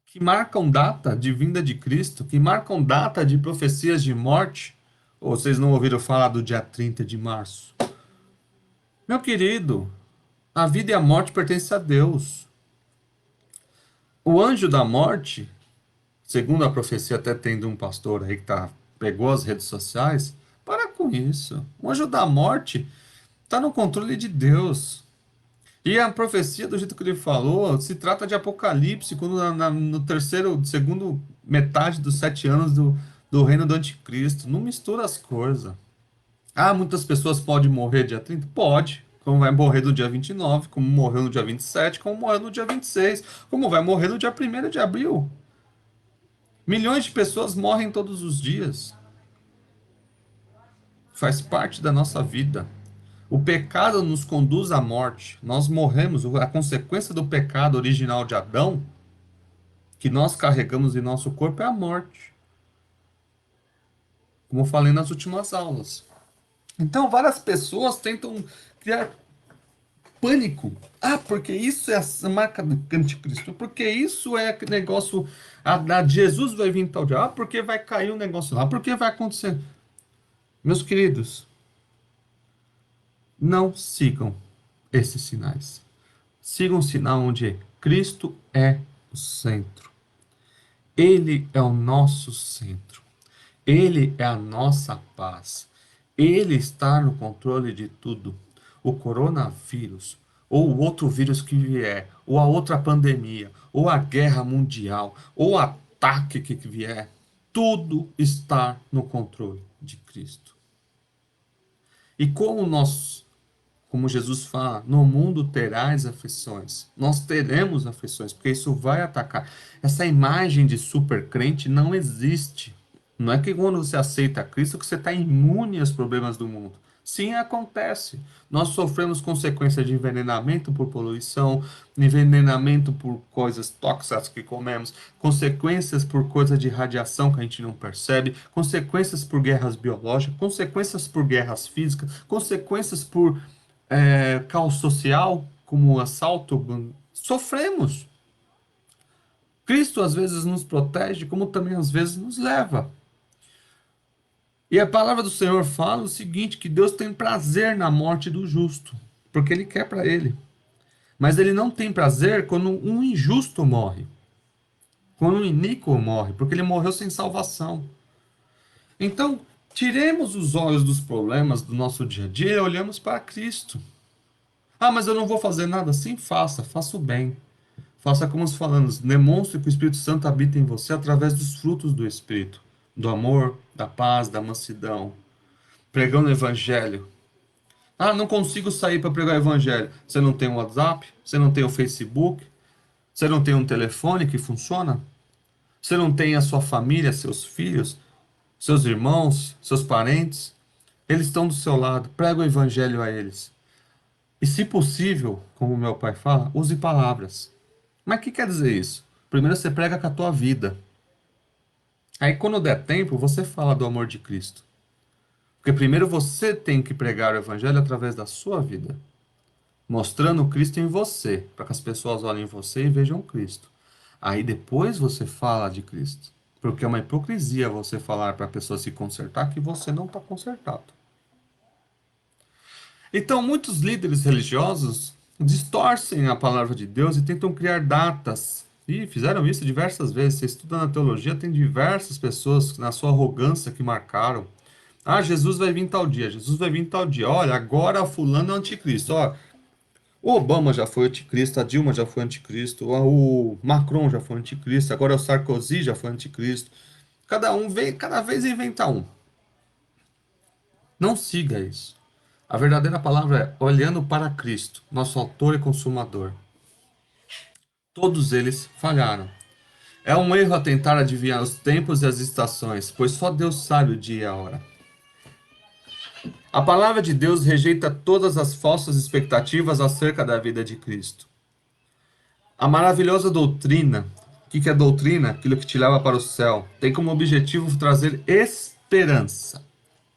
Speaker 1: que marcam data de vinda de Cristo, que marcam data de profecias de morte, ou vocês não ouviram falar do dia 30 de março? Meu querido, a vida e a morte pertencem a Deus. O anjo da morte, segundo a profecia, até tendo um pastor aí que pegou as redes sociais, para com isso. O anjo da morte está no controle de Deus. E a profecia, do jeito que ele falou, se trata de Apocalipse, quando no terceiro, segundo metade dos 7 anos do reino do anticristo. Não mistura as coisas. Ah, muitas pessoas podem morrer dia 30? Pode. Como vai morrer no dia 29, como morreu no dia 27, como morreu no dia 26, como vai morrer no dia 1º de abril. Milhões de pessoas morrem todos os dias. Faz parte da nossa vida. O pecado nos conduz à morte. Nós morremos. A consequência do pecado original de Adão que nós carregamos em nosso corpo é a morte, como eu falei nas últimas aulas. Então, várias pessoas tentam criar pânico. Ah, porque isso é a marca do anticristo. Porque isso é aquele negócio. Jesus vai vir tal dia. Ah, porque vai cair um negócio lá. Porque vai acontecer. Meus queridos, não sigam esses sinais. Sigam o sinal onde Cristo é o centro. Ele é o nosso centro. Ele é a nossa paz. Ele está no controle de tudo. O coronavírus, ou o outro vírus que vier, ou a outra pandemia, ou a guerra mundial, ou o ataque que vier, tudo está no controle de Cristo. E como Jesus fala, no mundo terás aflições. Nós teremos aflições, porque isso vai atacar. Essa imagem de super crente não existe. Não é que quando você aceita Cristo que você está imune aos problemas do mundo. Sim, acontece. Nós sofremos consequências de envenenamento por poluição, envenenamento por coisas tóxicas que comemos, consequências por coisa de radiação que a gente não percebe, consequências por guerras biológicas, consequências por guerras físicas, consequências por caos social, como o assalto. Sofremos. Cristo às vezes nos protege, como também às vezes nos leva. E a palavra do Senhor fala o seguinte, que Deus tem prazer na morte do justo, porque ele quer para ele. Mas ele não tem prazer quando um injusto morre, quando um iníquo morre, porque ele morreu sem salvação. Então, tiremos os olhos dos problemas do nosso dia a dia e olhamos para Cristo. Ah, mas eu não vou fazer nada assim? Faça o bem. Faça como os falamos, demonstre que o Espírito Santo habita em você através dos frutos do Espírito, do amor, da paz, da mansidão, pregando o Evangelho. Ah, não consigo sair para pregar o Evangelho. Você não tem o WhatsApp? Você não tem o Facebook? Você não tem um telefone que funciona? Você não tem a sua família, seus filhos, seus irmãos, seus parentes? Eles estão do seu lado. Prega o Evangelho a eles. E, se possível, como meu pai fala, use palavras. Mas o que quer dizer isso? Primeiro você prega com a tua vida. Aí, quando der tempo, você fala do amor de Cristo. Porque primeiro você tem que pregar o Evangelho através da sua vida, mostrando Cristo em você, para que as pessoas olhem em você e vejam Cristo. Aí depois você fala de Cristo. Porque é uma hipocrisia você falar para a pessoa se consertar que você não está consertado. Então, muitos líderes religiosos distorcem a palavra de Deus e tentam criar datas. E fizeram isso diversas vezes. Você estuda na teologia, tem diversas pessoas na sua arrogância que marcaram. Ah, Jesus vai vir tal dia, Jesus vai vir tal dia. Olha, agora fulano é o anticristo. Ó, o Obama já foi anticristo, a Dilma já foi anticristo, o Macron já foi anticristo, agora o Sarkozy já foi anticristo. Cada um vem, cada vez inventa um. Não siga isso. A verdadeira palavra é olhando para Cristo, nosso autor e consumador. Todos eles falharam. É um erro a tentar adivinhar os tempos e as estações, pois só Deus sabe o dia e a hora. A palavra de Deus rejeita todas as falsas expectativas acerca da vida de Cristo. A maravilhosa doutrina, o que é doutrina? Aquilo que te leva para o céu, tem como objetivo trazer esperança.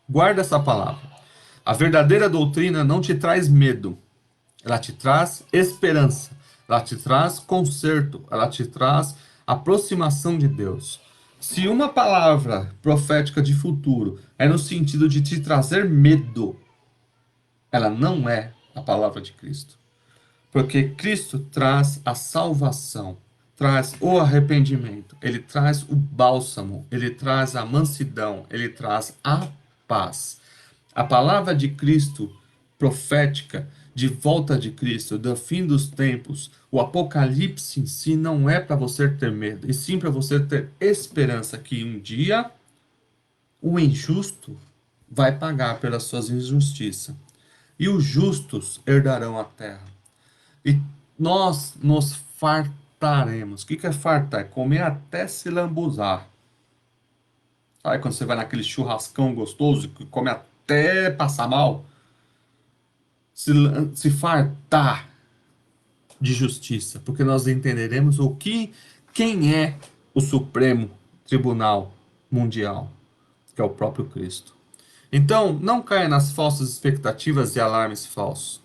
Speaker 1: Guarda essa palavra. A verdadeira doutrina não te traz medo, ela te traz esperança, ela te traz conserto, ela te traz aproximação de Deus. Se uma palavra profética de futuro é no sentido de te trazer medo, ela não é a palavra de Cristo. Porque Cristo traz a salvação, traz o arrependimento, ele traz o bálsamo, ele traz a mansidão, ele traz a paz. A palavra de Cristo profética, de volta de Cristo, do fim dos tempos, o Apocalipse em si não é para você ter medo, e sim para você ter esperança que um dia o injusto vai pagar pelas suas injustiças, e os justos herdarão a terra. E nós nos fartaremos. O que é fartar? É comer até se lambuzar. Sabe quando você vai naquele churrascão gostoso que come até passar mal? Se fartar de justiça, porque nós entenderemos o que Quem é o Supremo Tribunal Mundial? Que é o próprio Cristo. Então, não caia nas falsas expectativas e alarmes falsos.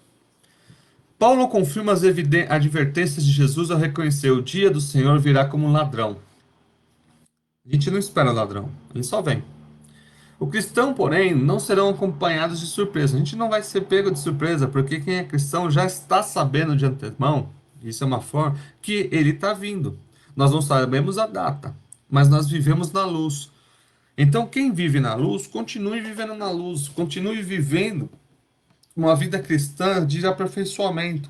Speaker 1: Paulo confirma as advertências de Jesus ao reconhecer o dia do Senhor virá como um ladrão. A gente não espera o ladrão, ele só vem. O cristão, porém, não serão acompanhados de surpresa. A gente não vai ser pego de surpresa, porque quem é cristão já está sabendo de antemão, isso é uma forma, que ele está vindo. Nós não sabemos a data, mas nós vivemos na luz. Então, quem vive na luz, continue vivendo na luz, continue vivendo uma vida cristã de aperfeiçoamento.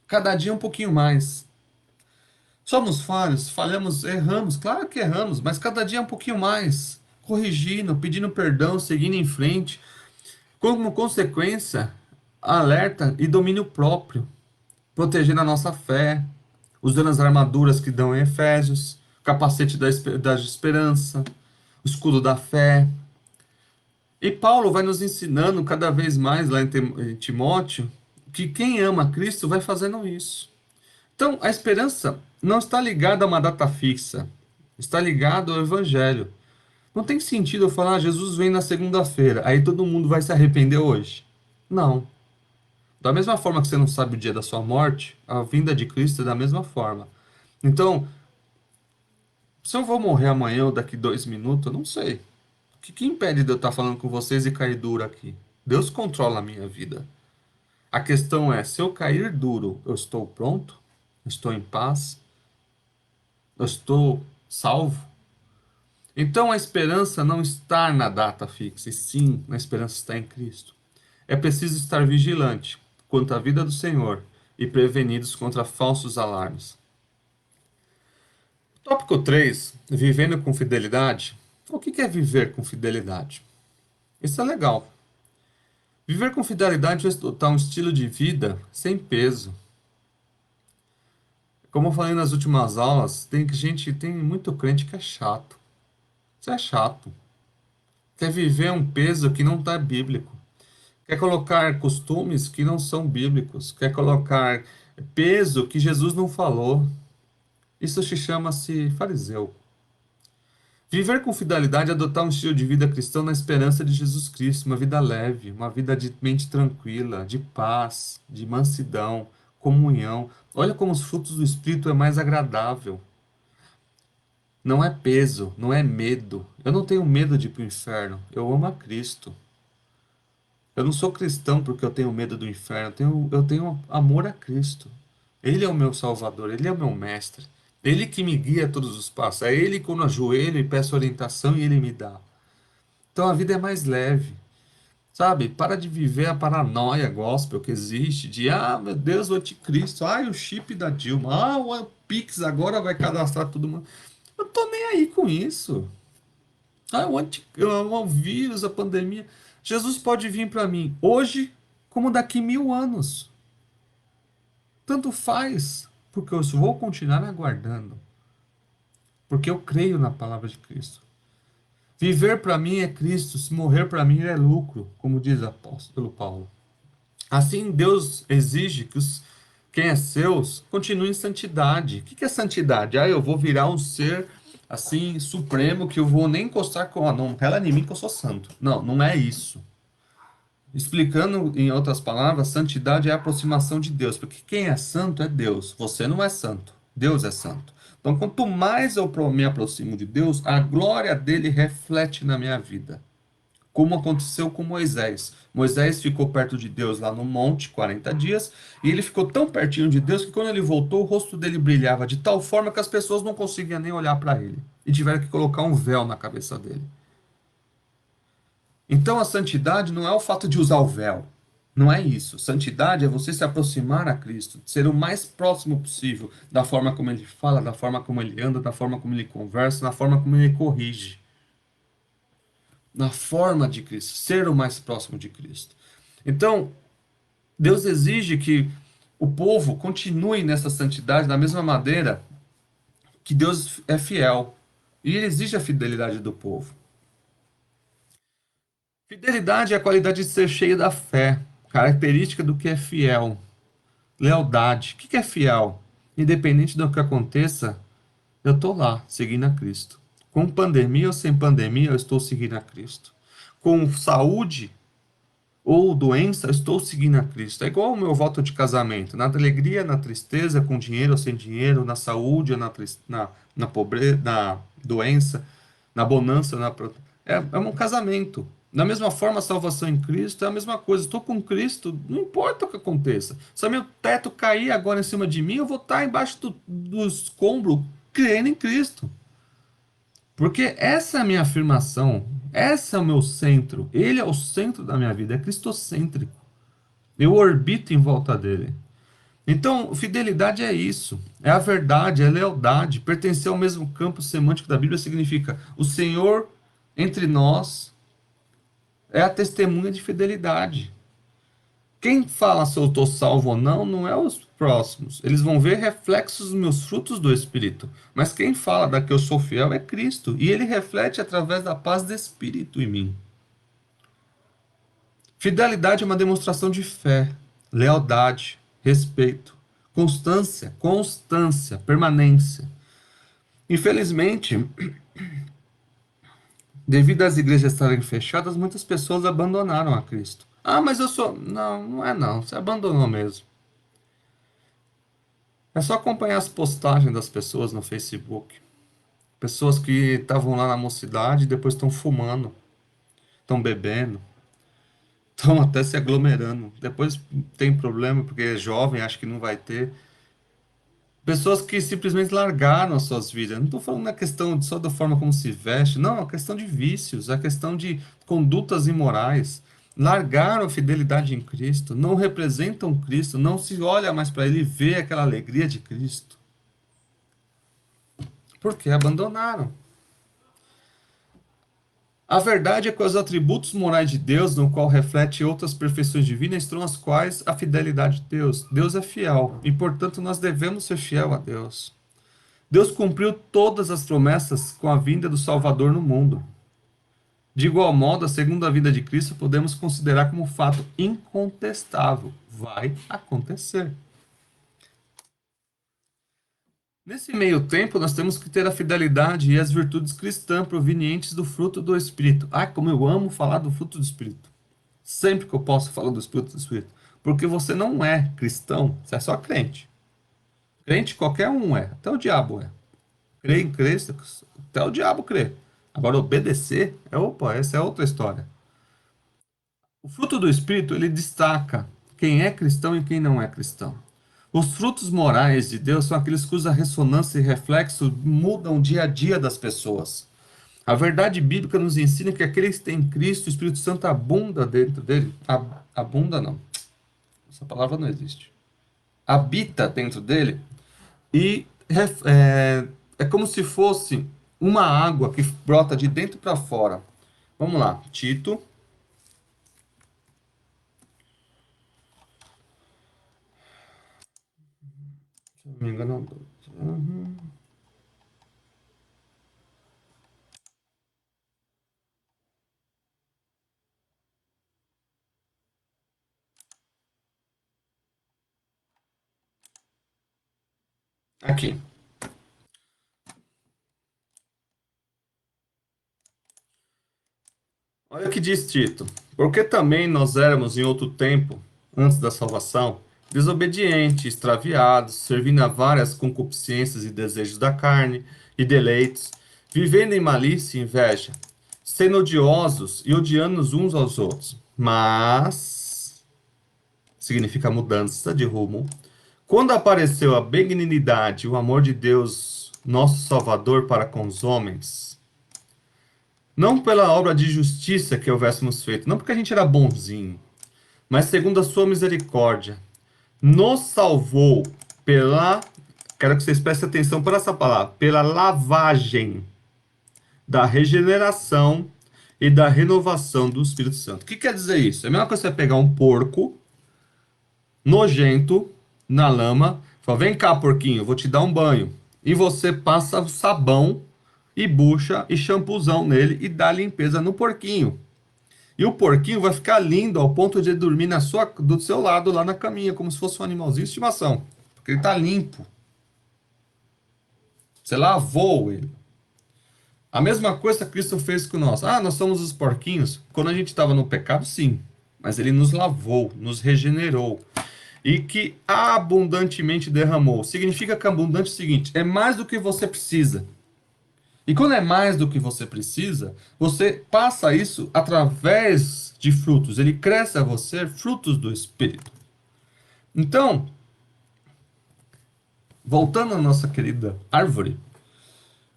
Speaker 1: Cada dia um pouquinho mais. Somos falhos, falhamos, erramos, claro que erramos, mas cada dia um pouquinho mais. Corrigindo, pedindo perdão, seguindo em frente. Como consequência, alerta e domínio próprio, protegendo a nossa fé, usando as armaduras que dão em Efésios, capacete da esperança, o escudo da fé. E Paulo vai nos ensinando cada vez mais lá em Timóteo que quem ama Cristo vai fazendo isso. Então, a esperança não está ligada a uma data fixa, está ligada ao Evangelho. Não tem sentido eu falar, Jesus vem na segunda-feira, aí todo mundo vai se arrepender hoje. Não. Da mesma forma que você não sabe o dia da sua morte, a vinda de Cristo é da mesma forma. Então, se eu vou morrer amanhã ou daqui 2 minutos, eu não sei. O que impede de eu estar falando com vocês e cair duro aqui? Deus controla a minha vida. A questão é, se eu cair duro, eu estou pronto? Estou em paz? Eu estou salvo? Então a esperança não está na data fixa, e sim, a esperança está em Cristo. É preciso estar vigilante quanto à vida do Senhor e prevenidos contra falsos alarmes. Tópico 3: vivendo com fidelidade. O que é viver com fidelidade? Isso é legal. Viver com fidelidade é adotar um estilo de vida sem peso. Como eu falei nas últimas aulas, tem muito crente que é chato. Isso é chato. Quer viver um peso que não está bíblico. Quer colocar costumes que não são bíblicos. Quer colocar peso que Jesus não falou. Isso se chama-se fariseu. Viver com fidelidade é adotar um estilo de vida cristão na esperança de Jesus Cristo, uma vida leve, uma vida de mente tranquila, de paz, de mansidão, comunhão. Olha como os frutos do Espírito é mais agradável. Não é peso, não é medo. Eu não tenho medo de ir para o inferno. Eu amo a Cristo. Eu não sou cristão porque eu tenho medo do inferno. Eu tenho amor a Cristo. Ele é o meu Salvador, Ele é o meu mestre. Ele que me guia todos os passos. É Ele quando eu ajoelho e peço orientação e Ele me dá. Então a vida é mais leve. Sabe? Para de viver a paranoia gospel que existe de, meu Deus, o anticristo, o chip da Dilma, o Pix agora vai cadastrar todo mundo. Eu tô nem aí com isso. O vírus, a pandemia. Jesus pode vir para mim hoje como daqui 1000 anos. Tanto faz, porque eu vou continuar aguardando. Porque eu creio na palavra de Cristo. Viver para mim é Cristo, se morrer para mim é lucro, como diz o apóstolo Paulo. Assim, Deus exige que quem é seus continue em santidade. O que é santidade? Eu vou virar um ser assim supremo que eu vou nem encostar com, não rela em mim que eu sou santo. Não, não é isso. Explicando em outras palavras, santidade é a aproximação de Deus, porque quem é santo é Deus. Você não é santo. Deus é santo. Então, quanto mais eu me aproximo de Deus, a glória dele reflete na minha vida. Como aconteceu com Moisés. Moisés ficou perto de Deus lá no monte 40 dias, e ele ficou tão pertinho de Deus que quando ele voltou, o rosto dele brilhava de tal forma que as pessoas não conseguiam nem olhar para ele. E tiveram que colocar um véu na cabeça dele. Então a santidade não é o fato de usar o véu. Não é isso. Santidade é você se aproximar a Cristo, ser o mais próximo possível da forma como ele fala, da forma como ele anda, da forma como ele conversa, da forma como ele corrige. Na forma de Cristo, ser o mais próximo de Cristo. Então, Deus exige que o povo continue nessa santidade da mesma maneira que Deus é fiel. E ele exige a fidelidade do povo. Fidelidade é a qualidade de ser cheio da fé, característica do que é fiel. Lealdade. O que é fiel? Independente do que aconteça, eu estou lá, seguindo a Cristo. Com pandemia ou sem pandemia, eu estou seguindo a Cristo. Com saúde ou doença, eu estou seguindo a Cristo. É igual o meu voto de casamento. Na alegria, na tristeza, com dinheiro ou sem dinheiro, na saúde ou na pobreza, na doença, na bonança, é um casamento. Da mesma forma, a salvação em Cristo é a mesma coisa. Estou com Cristo, não importa o que aconteça. Se meu teto cair agora em cima de mim, eu vou estar embaixo do escombro, crendo em Cristo. Porque essa é a minha afirmação, esse é o meu centro. Ele é o centro da minha vida, é cristocêntrico. Eu orbito em volta dele. Então, fidelidade é isso, é a verdade, é a lealdade. Pertencer ao mesmo campo semântico da Bíblia significa o Senhor entre nós é a testemunha de fidelidade. Quem fala se eu estou salvo ou não, não é os próximos. Eles vão ver reflexos dos meus frutos do Espírito. Mas quem fala da que eu sou fiel é Cristo. E ele reflete através da paz do Espírito em mim. Fidelidade é uma demonstração de fé, lealdade, respeito, constância, permanência. Infelizmente, devido às igrejas estarem fechadas, muitas pessoas abandonaram a Cristo. Ah, mas eu sou. Não, não é não. Você abandonou mesmo. É só acompanhar as postagens das pessoas no Facebook. Pessoas que estavam lá na mocidade e depois estão fumando, estão bebendo, estão até se aglomerando. Depois tem problema porque é jovem, acha que não vai ter. Pessoas que simplesmente largaram as suas vidas. Não estou falando na questão só da forma como se veste, não, é questão de vícios, é questão de condutas imorais. Largaram a fidelidade em Cristo, não representam Cristo, não se olha mais para Ele e vê aquela alegria de Cristo. Porque abandonaram. A verdade é que os atributos morais de Deus, no qual reflete outras perfeições divinas, estão as quais a fidelidade de Deus. Deus é fiel e, portanto, nós devemos ser fiel a Deus. Deus cumpriu todas as promessas com a vinda do Salvador no mundo. De igual modo, a segunda vinda de Cristo podemos considerar como um fato incontestável. Vai acontecer. Nesse meio tempo, nós temos que ter a fidelidade e as virtudes cristãs provenientes do fruto do Espírito. Ah, como eu amo falar do fruto do Espírito. Sempre que eu posso falar do Espírito do Espírito. Porque você não é cristão, você é só crente. Crente qualquer um é, até o diabo é. Crer em Cristo, até o diabo crê. Agora, obedecer, opa, essa é outra história. O fruto do Espírito, ele destaca quem é cristão e quem não é cristão. Os frutos morais de Deus são aqueles cuja ressonância e reflexo mudam o dia a dia das pessoas. A verdade bíblica nos ensina que aqueles que têm Cristo, o Espírito Santo abunda dentro dele. Abunda não. Essa palavra não existe. Habita dentro dele e é como se fosse uma água que brota de dentro para fora. Vamos lá, Tito. Se não me engano, aqui. Olha o que diz Tito. Porque também nós éramos em outro tempo, antes da salvação, desobedientes, extraviados, servindo a várias concupiscências e desejos da carne e deleitos, vivendo em malícia e inveja, sendo odiosos e odiando-nos uns aos outros. Mas, significa mudança de rumo, quando apareceu a benignidade e o amor de Deus, nosso Salvador, para com os homens, não pela obra de justiça que houvéssemos feito, não porque a gente era bonzinho, mas segundo a sua misericórdia, nos salvou pela, quero que vocês prestem atenção para essa palavra, pela lavagem da regeneração e da renovação do Espírito Santo. O que quer dizer isso? É a mesma coisa que você pegar um porco nojento na lama, fala, vem cá, porquinho, eu vou te dar um banho. E você passa sabão e bucha e shampuzão nele e dá limpeza no porquinho. E o porquinho vai ficar lindo ao ponto de dormir do seu lado lá na caminha, como se fosse um animalzinho de estimação. Porque ele tá limpo. Você lavou ele. A mesma coisa que Cristo fez com nós. Ah, nós somos os porquinhos. Quando a gente estava no pecado, sim. Mas ele nos lavou, nos regenerou. E que abundantemente derramou. Significa que abundante é o seguinte: é mais do que você precisa. E quando é mais do que você precisa, você passa isso através de frutos. Ele cresce a você frutos do Espírito. Então, voltando à nossa querida árvore,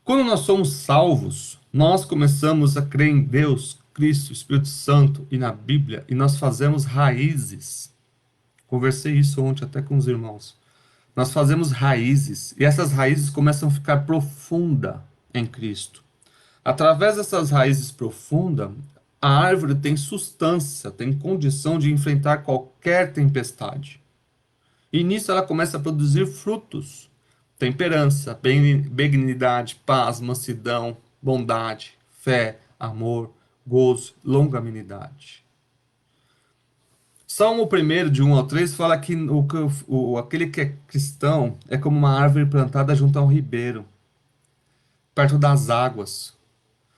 Speaker 1: quando nós somos salvos, nós começamos a crer em Deus, Cristo, Espírito Santo e na Bíblia, e nós fazemos raízes. Conversei isso ontem até com os irmãos. Nós fazemos raízes, e essas raízes começam a ficar profunda em Cristo. Através dessas raízes profundas, a árvore tem substância, tem condição de enfrentar qualquer tempestade. E nisso ela começa a produzir frutos: temperança, benignidade, paz, mansidão, bondade, fé, amor, gozo, longanimidade. Salmo 1, de 1 ao 3, fala que aquele que é cristão é como uma árvore plantada junto a um ribeiro, perto das águas,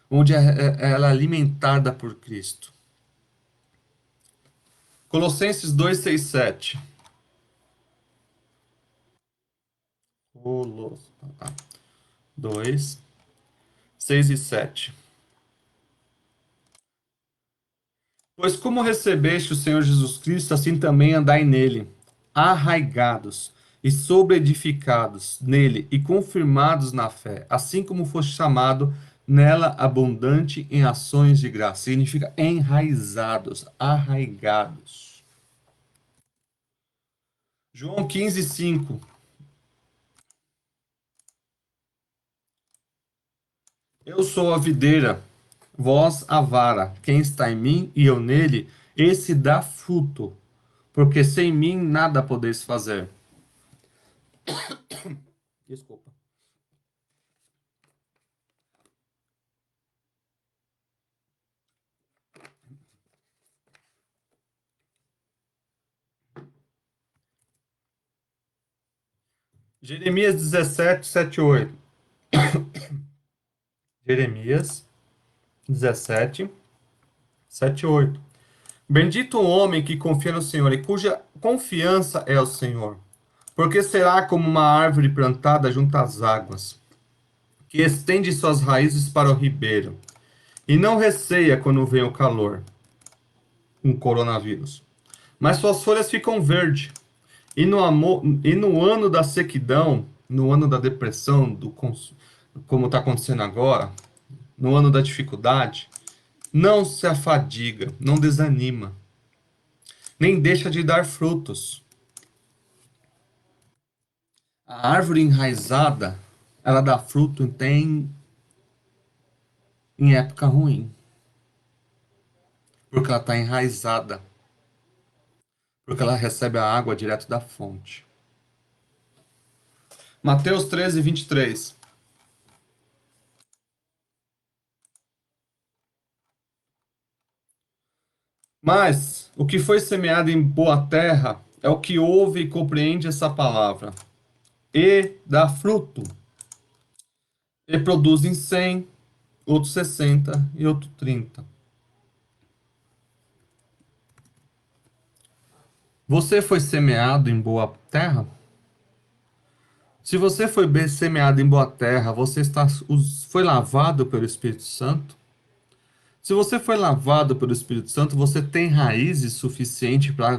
Speaker 1: onde ela é alimentada por Cristo. Colossenses 2, 6, 7. 2, 6 e 7. Pois como recebeste o Senhor Jesus Cristo, assim também andai nele, arraigados e sobreedificados nele e confirmados na fé, assim como foste chamado nela abundante em ações de graça. Significa enraizados, arraigados. João 15, 5. Eu sou a videira, vós a vara. Quem está em mim e eu nele, esse dá fruto, porque sem mim nada podeis fazer. Desculpa. Jeremias 17, 7, 8. Jeremias 17, 7, 8. Bendito o homem que confia no Senhor e cuja confiança é o Senhor, porque será como uma árvore plantada junto às águas, que estende suas raízes para o ribeiro, e não receia quando vem o calor, um coronavírus. Mas suas folhas ficam verdes, e no ano da sequidão, no ano da depressão, como está acontecendo agora, no ano da dificuldade, não se afadiga, não desanima, nem deixa de dar frutos. A árvore enraizada, ela dá fruto em época ruim, porque ela está enraizada, porque ela recebe a água direto da fonte. Mateus 13, 23. Mas o que foi semeado em boa terra é o que ouve e compreende essa palavra, e dá fruto, e produz em 100, outro 60 e outro 30. Você foi semeado em boa terra? Se você foi bem semeado em boa terra, foi lavado pelo Espírito Santo? Se você foi lavado pelo Espírito Santo, você tem raízes suficientes para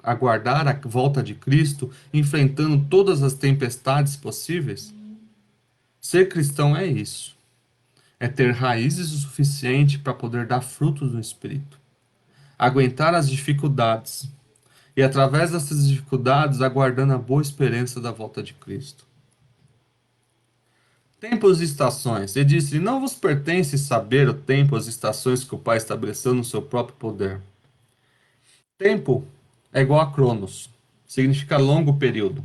Speaker 1: aguardar a volta de Cristo, enfrentando todas as tempestades possíveis? Ser cristão é isso. É ter raízes o suficiente para poder dar frutos no Espírito. Aguentar as dificuldades. E através dessas dificuldades, aguardando a boa esperança da volta de Cristo. Tempos e estações. Ele disse: não vos pertence saber o tempo, as estações que o Pai estabeleceu no seu próprio poder. Tempo é igual a Cronos, significa longo período.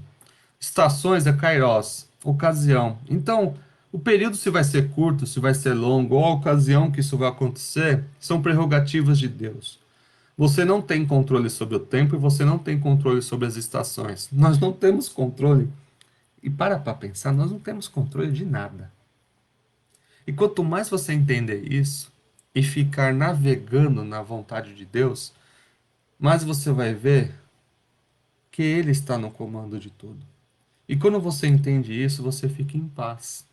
Speaker 1: Estações é Kairos, ocasião. Então, o período, se vai ser curto, se vai ser longo, ou a ocasião que isso vai acontecer, são prerrogativas de Deus. Você não tem controle sobre o tempo e você não tem controle sobre as estações. Nós não temos controle E para pensar, nós não temos controle de nada. E quanto mais você entender isso e ficar navegando na vontade de Deus, mais você vai ver que Ele está no comando de tudo. E quando você entende isso, você fica em paz.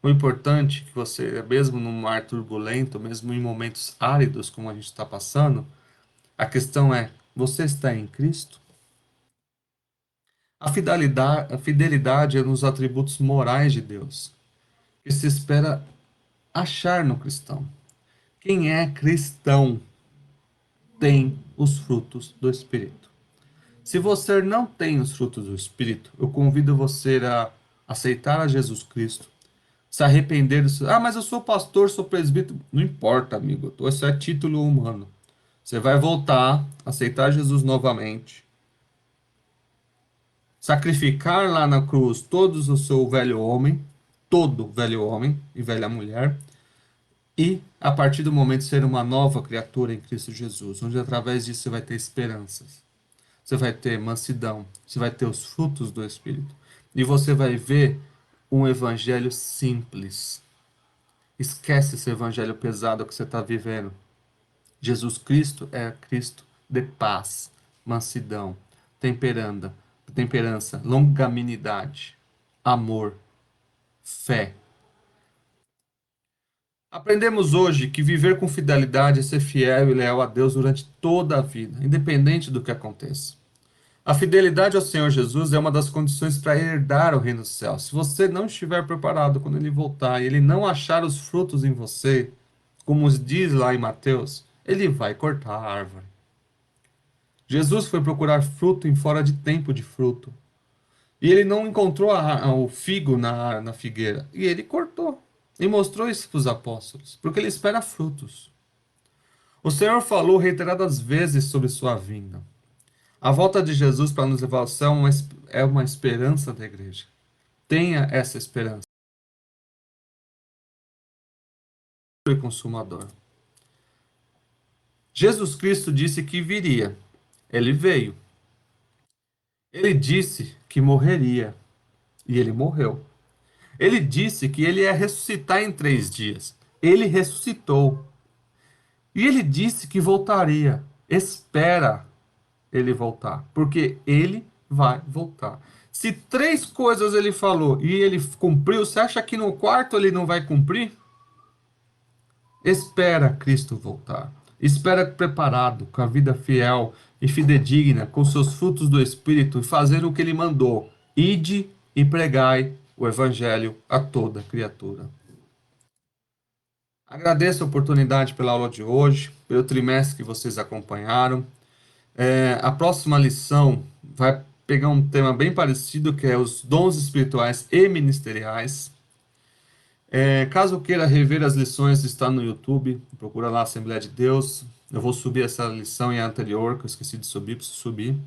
Speaker 1: O importante é que você, mesmo num mar turbulento, mesmo em momentos áridos como a gente está passando, a questão é: você está em Cristo? A fidelidade é nos atributos morais de Deus, que se espera achar no cristão. Quem é cristão tem os frutos do Espírito. Se você não tem os frutos do Espírito, eu convido você a aceitar a Jesus Cristo, se arrepender. Mas eu sou pastor, sou presbítero. Não importa, amigo. Isso é título humano. Você vai voltar, aceitar Jesus novamente, sacrificar lá na cruz todos o seu velho homem, todo velho homem e velha mulher, e a partir do momento ser uma nova criatura em Cristo Jesus, onde através disso você vai ter esperanças, você vai ter mansidão, você vai ter os frutos do Espírito, e você vai ver um evangelho simples. Esquece esse evangelho pesado que você está vivendo. Jesus Cristo é Cristo de paz, mansidão, temperança, longanimidade, amor, fé. Aprendemos hoje que viver com fidelidade é ser fiel e leal a Deus durante toda a vida, independente do que aconteça. A fidelidade ao Senhor Jesus é uma das condições para herdar o reino dos céus. Se você não estiver preparado quando ele voltar e ele não achar os frutos em você, como diz lá em Mateus, ele vai cortar a árvore. Jesus foi procurar fruto em fora de tempo de fruto. E ele não encontrou o figo na figueira. E ele cortou. E mostrou isso para os apóstolos. Porque ele espera frutos. O Senhor falou reiteradas vezes sobre sua vinda. A volta de Jesus para nos levar ao céu é uma esperança da igreja. Tenha essa esperança. E consumador. Jesus Cristo disse que viria. Ele veio. Ele disse que morreria. E ele morreu. Ele disse que ele ia ressuscitar em 3 dias. Ele ressuscitou. E ele disse que voltaria. Espera ele voltar, porque ele vai voltar. Se 3 coisas ele falou e ele cumpriu, você acha que no quarto ele não vai cumprir? Espera Cristo voltar. Espera preparado, com a vida fiel e fidedigna, com seus frutos do Espírito, e fazer o que ele mandou. Ide e pregai o Evangelho a toda criatura. Agradeço a oportunidade pela aula de hoje, pelo trimestre que vocês acompanharam. A próxima lição vai pegar um tema bem parecido, que é os dons espirituais e ministeriais. Caso queira rever as lições, está no YouTube, procura lá Assembleia de Deus. Eu vou subir essa lição e a anterior, que eu esqueci de subir, preciso subir.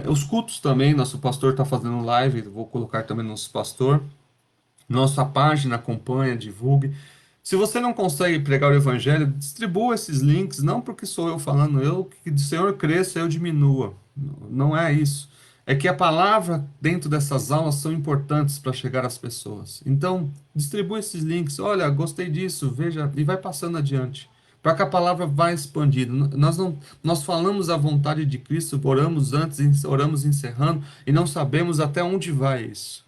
Speaker 1: Os cultos também, nosso pastor está fazendo live, vou colocar também no nosso pastor. Nossa página, acompanha, divulgue. Se você não consegue pregar o evangelho, distribua esses links, não porque sou eu falando, que o Senhor cresça, eu diminua. Não é isso. É que a palavra dentro dessas aulas são importantes para chegar às pessoas. Então, distribua esses links. Olha, gostei disso, veja, e vai passando adiante. Para que a palavra vá expandindo. Nós falamos a vontade de Cristo, oramos antes, oramos encerrando, e não sabemos até onde vai isso.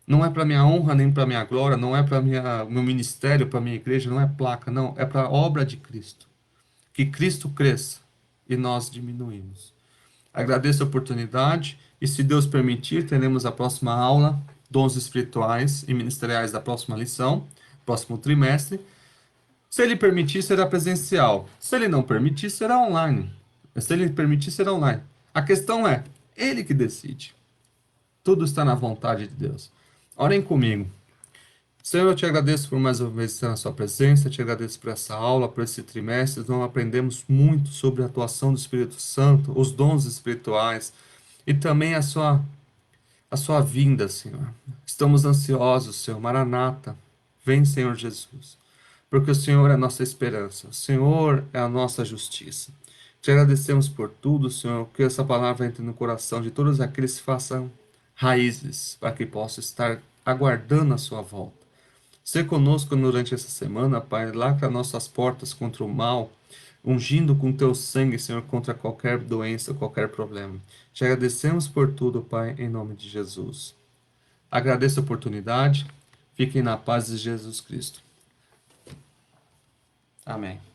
Speaker 1: Não é para minha honra nem para minha glória, não é para meu ministério, para minha igreja, não é placa, não, é para a obra de Cristo. Que Cristo cresça e nós diminuímos. Agradeço a oportunidade e, se Deus permitir, teremos a próxima aula, dons espirituais e ministeriais da próxima lição, próximo trimestre. Se ele permitir, será presencial. Se ele não permitir, será online. Se ele permitir, será online. A questão é, ele que decide. Tudo está na vontade de Deus. Orem comigo. Senhor, eu te agradeço por mais uma vez estar na sua presença, te agradeço por essa aula, por esse trimestre. Nós aprendemos muito sobre a atuação do Espírito Santo, os dons espirituais e também a sua vinda, Senhor. Estamos ansiosos, Senhor. Maranata, vem, Senhor Jesus, porque o Senhor é a nossa esperança, o Senhor é a nossa justiça. Te agradecemos por tudo, Senhor, que essa palavra entre no coração de todos aqueles que façam raízes, para que possam estar aguardando a sua volta. Ser conosco durante essa semana, Pai, lacra nossas portas contra o mal, ungindo com teu sangue, Senhor, contra qualquer doença, qualquer problema. Te agradecemos por tudo, Pai, em nome de Jesus. Agradeço a oportunidade. Fiquem na paz de Jesus Cristo. Amém.